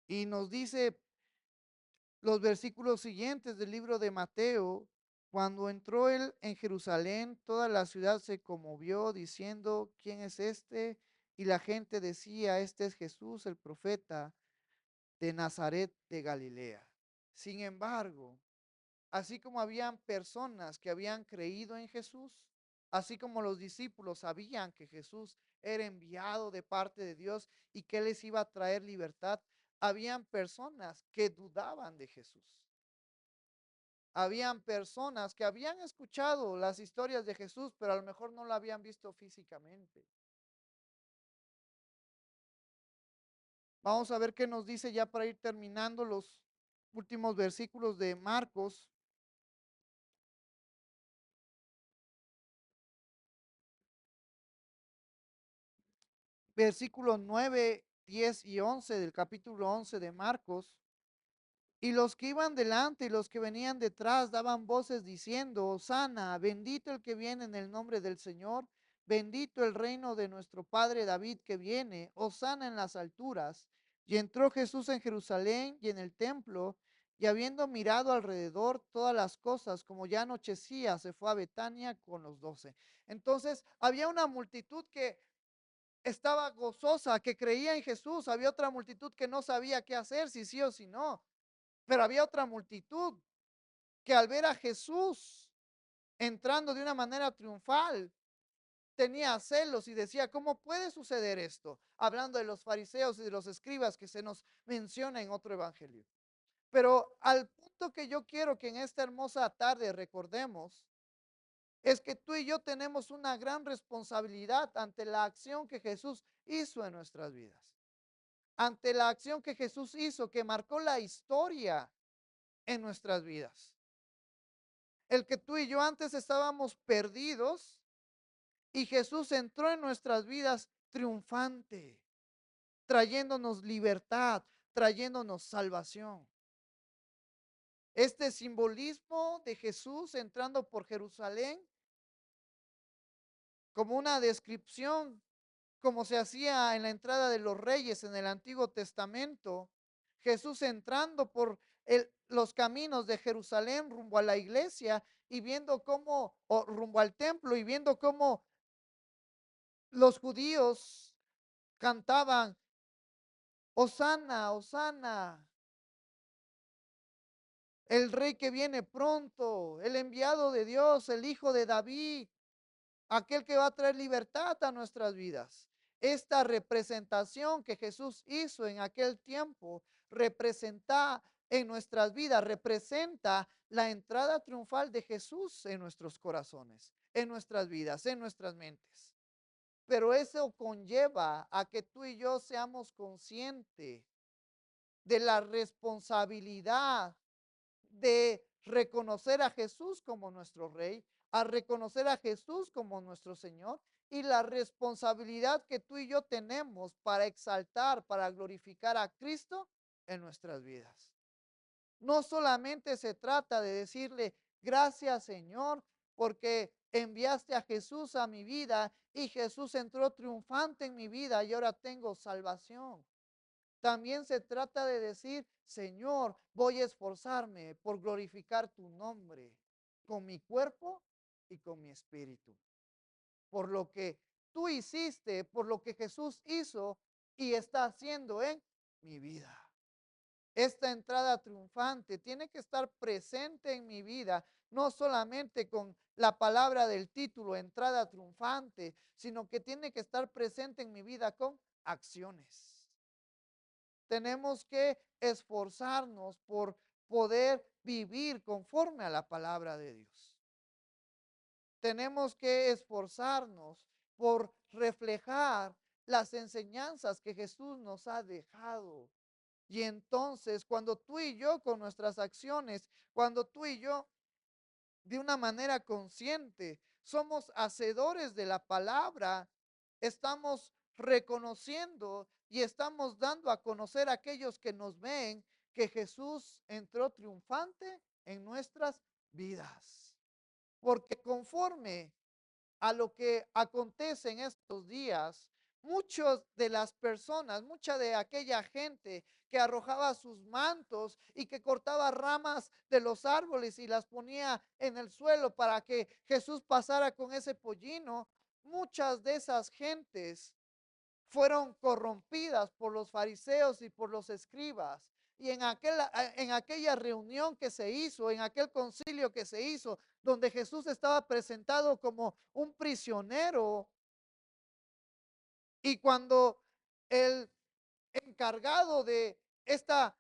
Y nos dice los versículos siguientes del libro de Mateo, cuando entró él en Jerusalén, toda la ciudad se conmovió diciendo, ¿quién es este? Y la gente decía, este es Jesús, el profeta de Nazaret de Galilea. Sin embargo, así como habían personas que habían creído en Jesús, así como los discípulos sabían que Jesús era enviado de parte de Dios y que les iba a traer libertad, habían personas que dudaban de Jesús. Habían personas que habían escuchado las historias de Jesús, pero a lo mejor no la habían visto físicamente. Vamos a ver qué nos dice ya para ir terminando los últimos versículos de Marcos. Versículos 9, 10 y 11 del capítulo 11 de Marcos. Y los que iban delante y los que venían detrás daban voces diciendo, Hosana, bendito el que viene en el nombre del Señor, bendito el reino de nuestro padre David que viene, Hosana en las alturas. Y entró Jesús en Jerusalén y en el templo, y habiendo mirado alrededor todas las cosas, como ya anochecía, se fue a Betania con los 12. Entonces había una multitud que estaba gozosa, que creía en Jesús, había otra multitud que no sabía qué hacer, si sí o si no. Pero había otra multitud que al ver a Jesús entrando de una manera triunfal, tenía celos y decía, ¿cómo puede suceder esto? Hablando de los fariseos y de los escribas que se nos menciona en otro evangelio. Pero al punto que yo quiero que en esta hermosa tarde recordemos es que tú y yo tenemos una gran responsabilidad ante la acción que Jesús hizo en nuestras vidas. Ante la acción que Jesús hizo, que marcó la historia en nuestras vidas. El que tú y yo antes estábamos perdidos y Jesús entró en nuestras vidas triunfante, trayéndonos libertad, trayéndonos salvación. Este simbolismo de Jesús entrando por Jerusalén como una descripción, como se hacía en la entrada de los reyes en el Antiguo Testamento, Jesús entrando por los caminos de Jerusalén rumbo a la iglesia y viendo cómo, o rumbo al templo y viendo cómo los judíos cantaban, Hosana, Hosana, el rey que viene pronto, el enviado de Dios, el hijo de David, aquel que va a traer libertad a nuestras vidas. Esta representación que Jesús hizo en aquel tiempo representa en nuestras vidas, representa la entrada triunfal de Jesús en nuestros corazones, en nuestras vidas, en nuestras mentes. Pero eso conlleva a que tú y yo seamos conscientes de la responsabilidad de reconocer a Jesús como nuestro Rey, a reconocer a Jesús como nuestro Señor y la responsabilidad que tú y yo tenemos para exaltar, para glorificar a Cristo en nuestras vidas. No solamente se trata de decirle, gracias Señor, porque enviaste a Jesús a mi vida y Jesús entró triunfante en mi vida y ahora tengo salvación. También se trata de decir, Señor, voy a esforzarme por glorificar tu nombre con mi cuerpo y con mi espíritu. Por lo que tú hiciste, por lo que Jesús hizo y está haciendo en mi vida. Esta entrada triunfante tiene que estar presente en mi vida, no solamente con la palabra del título, entrada triunfante, sino que tiene que estar presente en mi vida con acciones. Tenemos que esforzarnos por poder vivir conforme a la palabra de Dios. Tenemos que esforzarnos por reflejar las enseñanzas que Jesús nos ha dejado. Y entonces, cuando tú y yo con nuestras acciones, cuando tú y yo de una manera consciente somos hacedores de la palabra, estamos reconociendo y estamos dando a conocer a aquellos que nos ven que Jesús entró triunfante en nuestras vidas. Porque conforme a lo que acontece en estos días, muchas de las personas, mucha de aquella gente que arrojaba sus mantos y que cortaba ramas de los árboles y las ponía en el suelo para que Jesús pasara con ese pollino, muchas de esas gentes fueron corrompidas por los fariseos y por los escribas. Y en aquella reunión que se hizo, en aquel concilio que se hizo, donde Jesús estaba presentado como un prisionero, y cuando el encargado de esta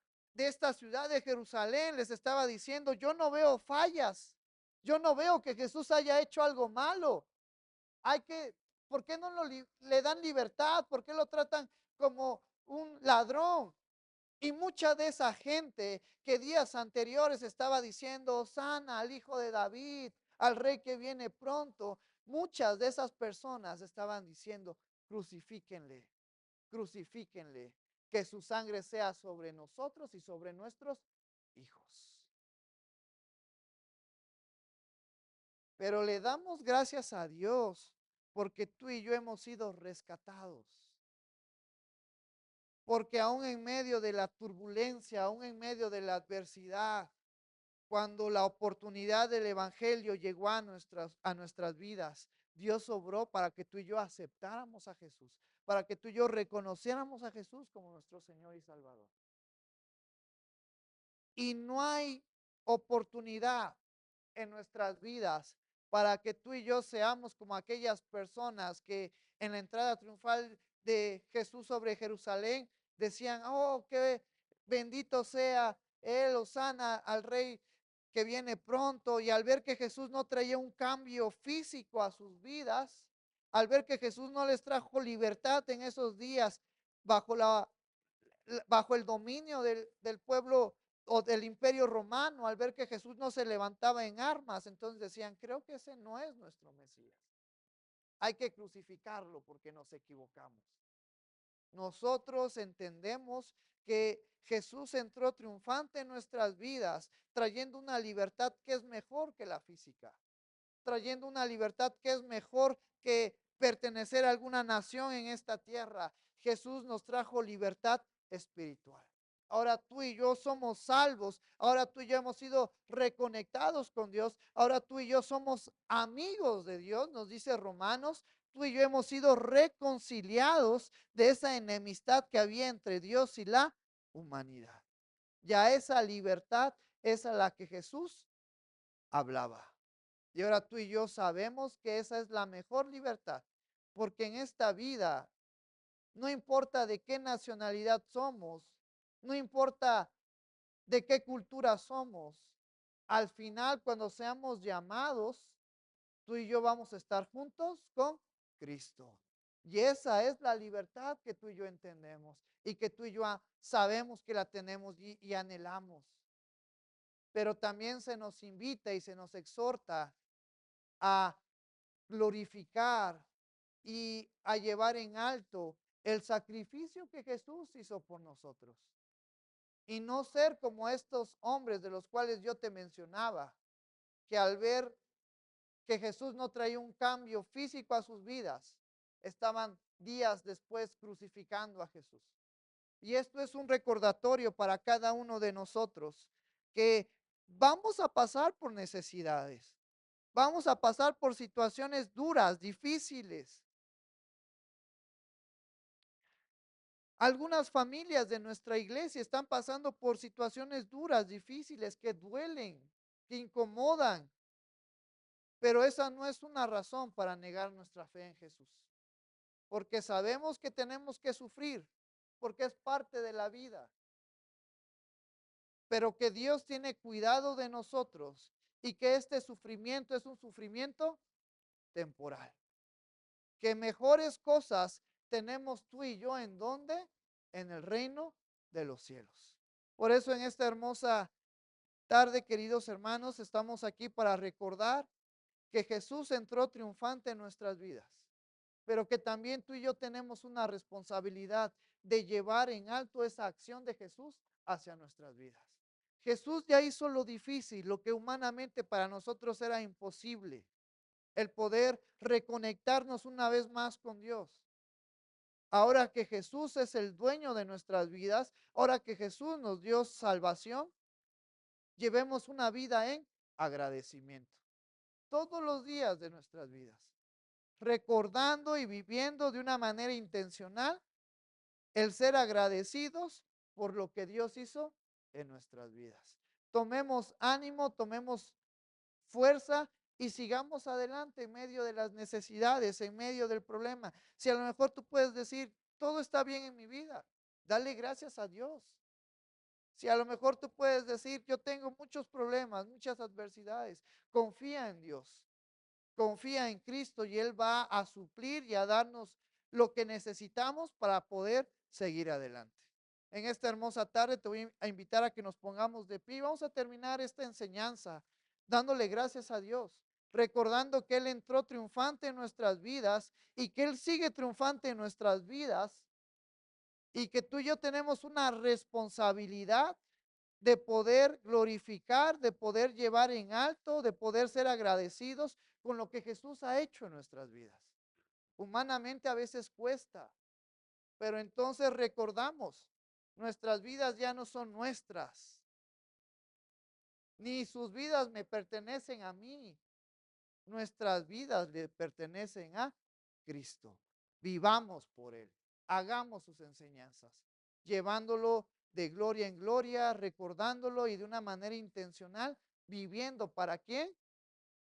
ciudad de Jerusalén les estaba diciendo, yo no veo fallas, yo no veo que Jesús haya hecho algo malo, hay que, ¿por qué no le dan libertad? ¿Por qué lo tratan como un ladrón? Y mucha de esa gente que días anteriores estaba diciendo, sana al hijo de David, al rey que viene pronto, muchas de esas personas estaban diciendo, crucifíquenle, crucifíquenle, que su sangre sea sobre nosotros y sobre nuestros hijos. Pero le damos gracias a Dios porque tú y yo hemos sido rescatados. Porque aún en medio de la turbulencia, aún en medio de la adversidad, cuando la oportunidad del Evangelio llegó a nuestras vidas, Dios obró para que tú y yo aceptáramos a Jesús, para que tú y yo reconociéramos a Jesús como nuestro Señor y Salvador. Y no hay oportunidad en nuestras vidas para que tú y yo seamos como aquellas personas que en la entrada triunfal de Jesús sobre Jerusalén decían, oh, qué bendito sea él, hosana al rey que viene pronto. Y al ver que Jesús no traía un cambio físico a sus vidas, al ver que Jesús no les trajo libertad en esos días bajo bajo el dominio del pueblo o del imperio romano, al ver que Jesús no se levantaba en armas, entonces decían, creo que ese no es nuestro Mesías. Hay que crucificarlo porque nos equivocamos. Nosotros entendemos que Jesús entró triunfante en nuestras vidas, trayendo una libertad que es mejor que la física, trayendo una libertad que es mejor que pertenecer a alguna nación en esta tierra. Jesús nos trajo libertad espiritual. Ahora tú y yo somos salvos, ahora tú y yo hemos sido reconectados con Dios, ahora tú y yo somos amigos de Dios, nos dice Romanos, tú y yo hemos sido reconciliados de esa enemistad que había entre Dios y la humanidad. Ya esa libertad es a la que Jesús hablaba. Y ahora tú y yo sabemos que esa es la mejor libertad, porque en esta vida no importa de qué nacionalidad somos, no importa de qué cultura somos, al final cuando seamos llamados, tú y yo vamos a estar juntos con Cristo. Y esa es la libertad que tú y yo entendemos y que tú y yo sabemos que la tenemos y anhelamos. Pero también se nos invita y se nos exhorta a glorificar y a llevar en alto el sacrificio que Jesús hizo por nosotros. Y no ser como estos hombres de los cuales yo te mencionaba, que al ver que Jesús no traía un cambio físico a sus vidas, estaban días después crucificando a Jesús. Y esto es un recordatorio para cada uno de nosotros, que vamos a pasar por necesidades, vamos a pasar por situaciones duras, difíciles. Algunas familias de nuestra iglesia están pasando por situaciones duras, difíciles, que duelen, que incomodan, pero esa no es una razón para negar nuestra fe en Jesús, porque sabemos que tenemos que sufrir, porque es parte de la vida, pero que Dios tiene cuidado de nosotros y que este sufrimiento es un sufrimiento temporal, que mejores cosas tenemos tú y yo en donde, en el reino de los cielos. Por eso en esta hermosa tarde, queridos hermanos, estamos aquí para recordar que Jesús entró triunfante en nuestras vidas, pero que también tú y yo tenemos una responsabilidad de llevar en alto esa acción de Jesús hacia nuestras vidas. Jesús ya hizo lo difícil, lo que humanamente para nosotros era imposible, el poder reconectarnos una vez más con Dios. Ahora que Jesús es el dueño de nuestras vidas, ahora que Jesús nos dio salvación, llevemos una vida en agradecimiento todos los días de nuestras vidas, recordando y viviendo de una manera intencional el ser agradecidos por lo que Dios hizo en nuestras vidas. Tomemos ánimo, tomemos fuerza y sigamos adelante en medio de las necesidades, en medio del problema. Si a lo mejor tú puedes decir, todo está bien en mi vida, dale gracias a Dios. Si a lo mejor tú puedes decir, yo tengo muchos problemas, muchas adversidades, confía en Dios, confía en Cristo y Él va a suplir y a darnos lo que necesitamos para poder seguir adelante. En esta hermosa tarde te voy a invitar a que nos pongamos de pie. Vamos a terminar esta enseñanza dándole gracias a Dios, recordando que Él entró triunfante en nuestras vidas y que Él sigue triunfante en nuestras vidas y que tú y yo tenemos una responsabilidad de poder glorificar, de poder llevar en alto, de poder ser agradecidos con lo que Jesús ha hecho en nuestras vidas. Humanamente a veces cuesta, pero entonces recordamos, nuestras vidas ya no son nuestras, ni sus vidas me pertenecen a mí, nuestras vidas le pertenecen a Cristo. Vivamos por Él, hagamos sus enseñanzas, llevándolo de gloria en gloria, recordándolo y de una manera intencional, viviendo para quién,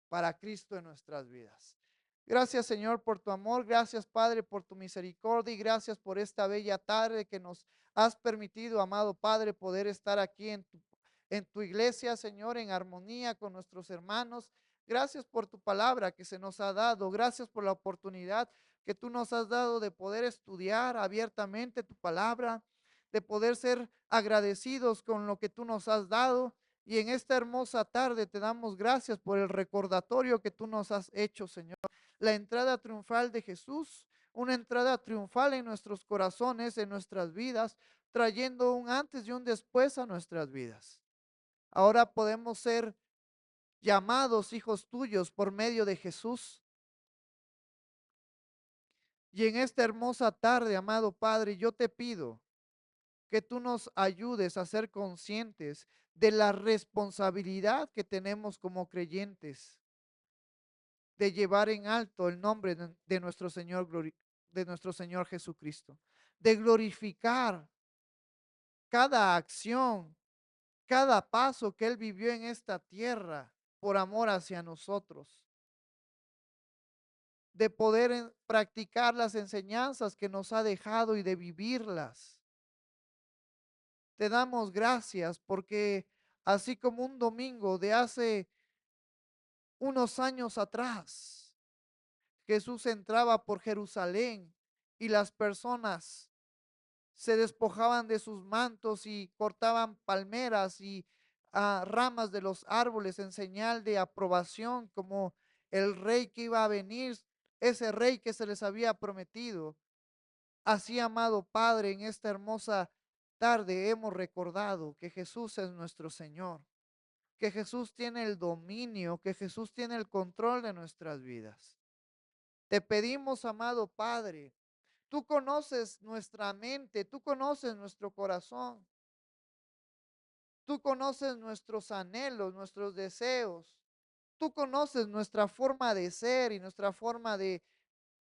para Cristo en nuestras vidas. Gracias Señor por tu amor, gracias Padre por tu misericordia y gracias por esta bella tarde que nos has permitido, amado Padre, poder estar aquí en tu iglesia, Señor, en armonía con nuestros hermanos. Gracias por tu palabra que se nos ha dado, gracias por la oportunidad que tú nos has dado de poder estudiar abiertamente tu palabra, de poder ser agradecidos con lo que tú nos has dado. Y en esta hermosa tarde te damos gracias por el recordatorio que tú nos has hecho, Señor. La entrada triunfal de Jesús, una entrada triunfal en nuestros corazones, en nuestras vidas, trayendo un antes y un después a nuestras vidas. Ahora podemos ser llamados hijos tuyos por medio de Jesús. Y en esta hermosa tarde, amado Padre, yo te pido que tú nos ayudes a ser conscientes de la responsabilidad que tenemos como creyentes de llevar en alto el nombre de nuestro Señor, de nuestro Señor Jesucristo, de glorificar cada acción, cada paso que Él vivió en esta tierra por amor hacia nosotros, de poder practicar las enseñanzas que nos ha dejado y de vivirlas. Te damos gracias porque así como un domingo de hace unos años atrás, Jesús entraba por Jerusalén y las personas se despojaban de sus mantos y cortaban palmeras y ramas de los árboles en señal de aprobación, como el rey que iba a venir, ese rey que se les había prometido. Así, amado Padre, en esta hermosa tarde hemos recordado que Jesús es nuestro Señor, que Jesús tiene el dominio, que Jesús tiene el control de nuestras vidas. Te pedimos, amado Padre, tú conoces nuestra mente, tú conoces nuestro corazón, tú conoces nuestros anhelos, nuestros deseos, tú conoces nuestra forma de ser y nuestra forma de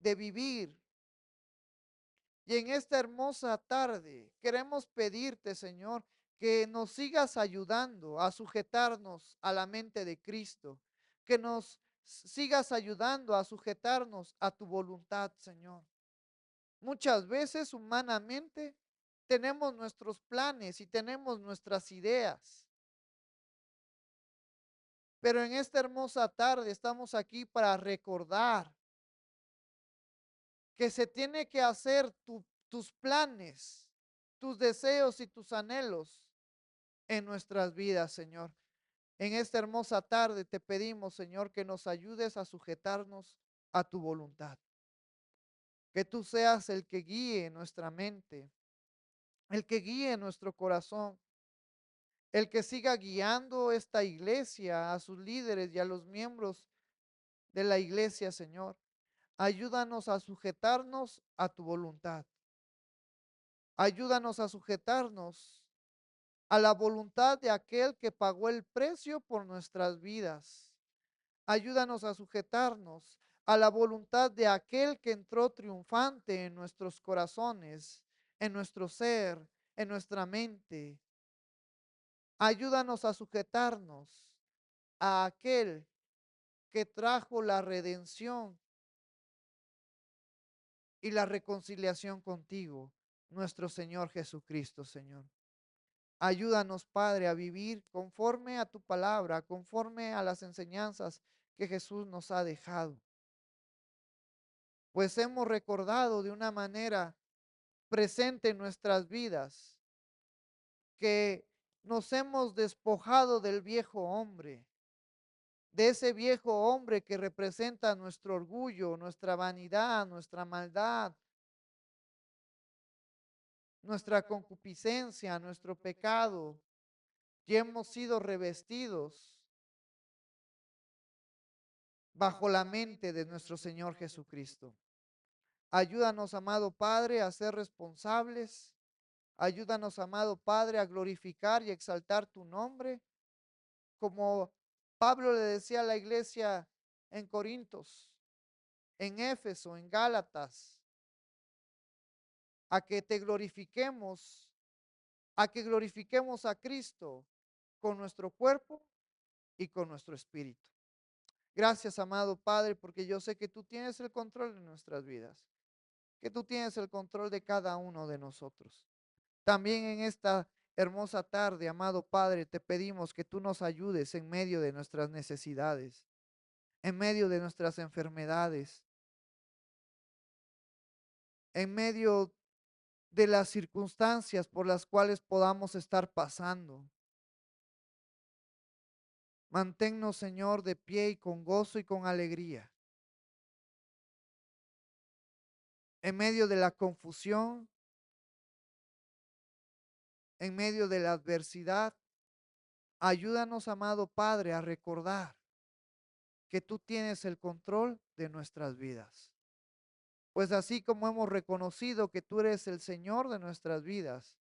vivir. Y en esta hermosa tarde queremos pedirte, Señor, que nos sigas ayudando a sujetarnos a la mente de Cristo, que nos sigas ayudando a sujetarnos a tu voluntad, Señor. Muchas veces humanamente tenemos nuestros planes y tenemos nuestras ideas, pero en esta hermosa tarde estamos aquí para recordar que se tiene que hacer tus planes, tus deseos y tus anhelos en nuestras vidas, Señor. En esta hermosa tarde te pedimos, Señor, que nos ayudes a sujetarnos a tu voluntad, que tú seas el que guíe nuestra mente, el que guíe nuestro corazón, el que siga guiando esta iglesia, a sus líderes y a los miembros de la iglesia, Señor. Ayúdanos a sujetarnos a tu voluntad. Ayúdanos a sujetarnos a la voluntad de aquel que pagó el precio por nuestras vidas. Ayúdanos a sujetarnos a la voluntad de aquel que entró triunfante en nuestros corazones, en nuestro ser, en nuestra mente. Ayúdanos a sujetarnos a aquel que trajo la redención y la reconciliación contigo, nuestro Señor Jesucristo, Señor. Ayúdanos, Padre, a vivir conforme a tu palabra, conforme a las enseñanzas que Jesús nos ha dejado. Pues hemos recordado de una manera presente en nuestras vidas que nos hemos despojado del viejo hombre, de ese viejo hombre que representa nuestro orgullo, nuestra vanidad, nuestra maldad, nuestra concupiscencia, nuestro pecado, y hemos sido revestidos bajo la mente de nuestro Señor Jesucristo. Ayúdanos, amado Padre, a ser responsables. Ayúdanos, amado Padre, a glorificar y exaltar tu nombre, como Pablo le decía a la iglesia en Corintios, en Éfeso, en Gálatas, a que te glorifiquemos, a que glorifiquemos a Cristo con nuestro cuerpo y con nuestro espíritu. Gracias, amado Padre, porque yo sé que tú tienes el control de nuestras vidas, que tú tienes el control de cada uno de nosotros. También en esta hermosa tarde, amado Padre, te pedimos que tú nos ayudes en medio de nuestras necesidades, en medio de nuestras enfermedades, en medio de las circunstancias por las cuales podamos estar pasando. Manténnos, Señor, de pie y con gozo y con alegría. En medio de la confusión, en medio de la adversidad, ayúdanos, amado Padre, a recordar que tú tienes el control de nuestras vidas. Pues así como hemos reconocido que tú eres el Señor de nuestras vidas,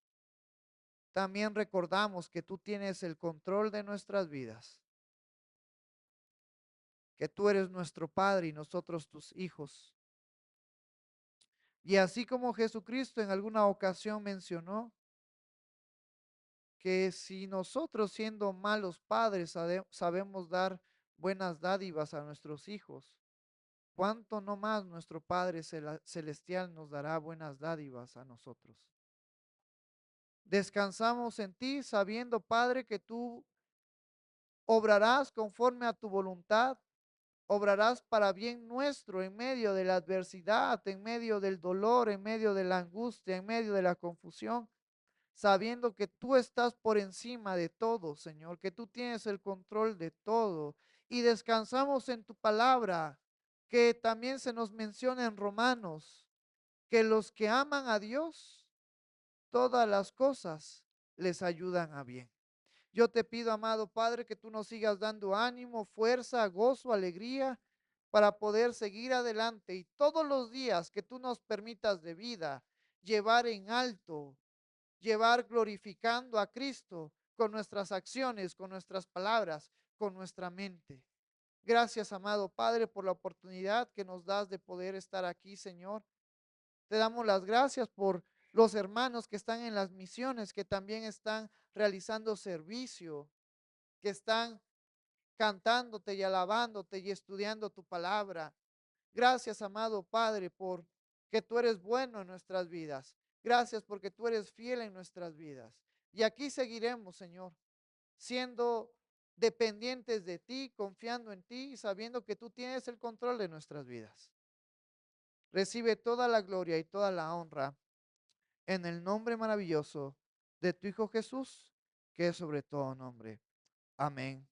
también recordamos que tú tienes el control de nuestras vidas, que tú eres nuestro Padre y nosotros tus hijos. Y así como Jesucristo en alguna ocasión mencionó que si nosotros siendo malos padres sabemos dar buenas dádivas a nuestros hijos, ¿cuánto no más nuestro Padre Celestial nos dará buenas dádivas a nosotros? Descansamos en ti sabiendo, Padre, que tú obrarás conforme a tu voluntad, obrarás para bien nuestro en medio de la adversidad, en medio del dolor, en medio de la angustia, en medio de la confusión, sabiendo que tú estás por encima de todo, Señor, que tú tienes el control de todo. Y descansamos en tu palabra, que también se nos menciona en Romanos, que los que aman a Dios, todas las cosas les ayudan a bien. Yo te pido, amado Padre, que tú nos sigas dando ánimo, fuerza, gozo, alegría para poder seguir adelante y todos los días que tú nos permitas de vida llevar en alto, llevar glorificando a Cristo con nuestras acciones, con nuestras palabras, con nuestra mente. Gracias, amado Padre, por la oportunidad que nos das de poder estar aquí, Señor. Te damos las gracias por los hermanos que están en las misiones, que también están realizando servicio, que están cantándote y alabándote y estudiando tu palabra. Gracias, amado Padre, por que tú eres bueno en nuestras vidas. Gracias porque tú eres fiel en nuestras vidas. Y aquí seguiremos, Señor, siendo dependientes de ti, confiando en ti y sabiendo que tú tienes el control de nuestras vidas. Recibe toda la gloria y toda la honra en el nombre maravilloso de tu Hijo Jesús, que es sobre todo nombre. Amén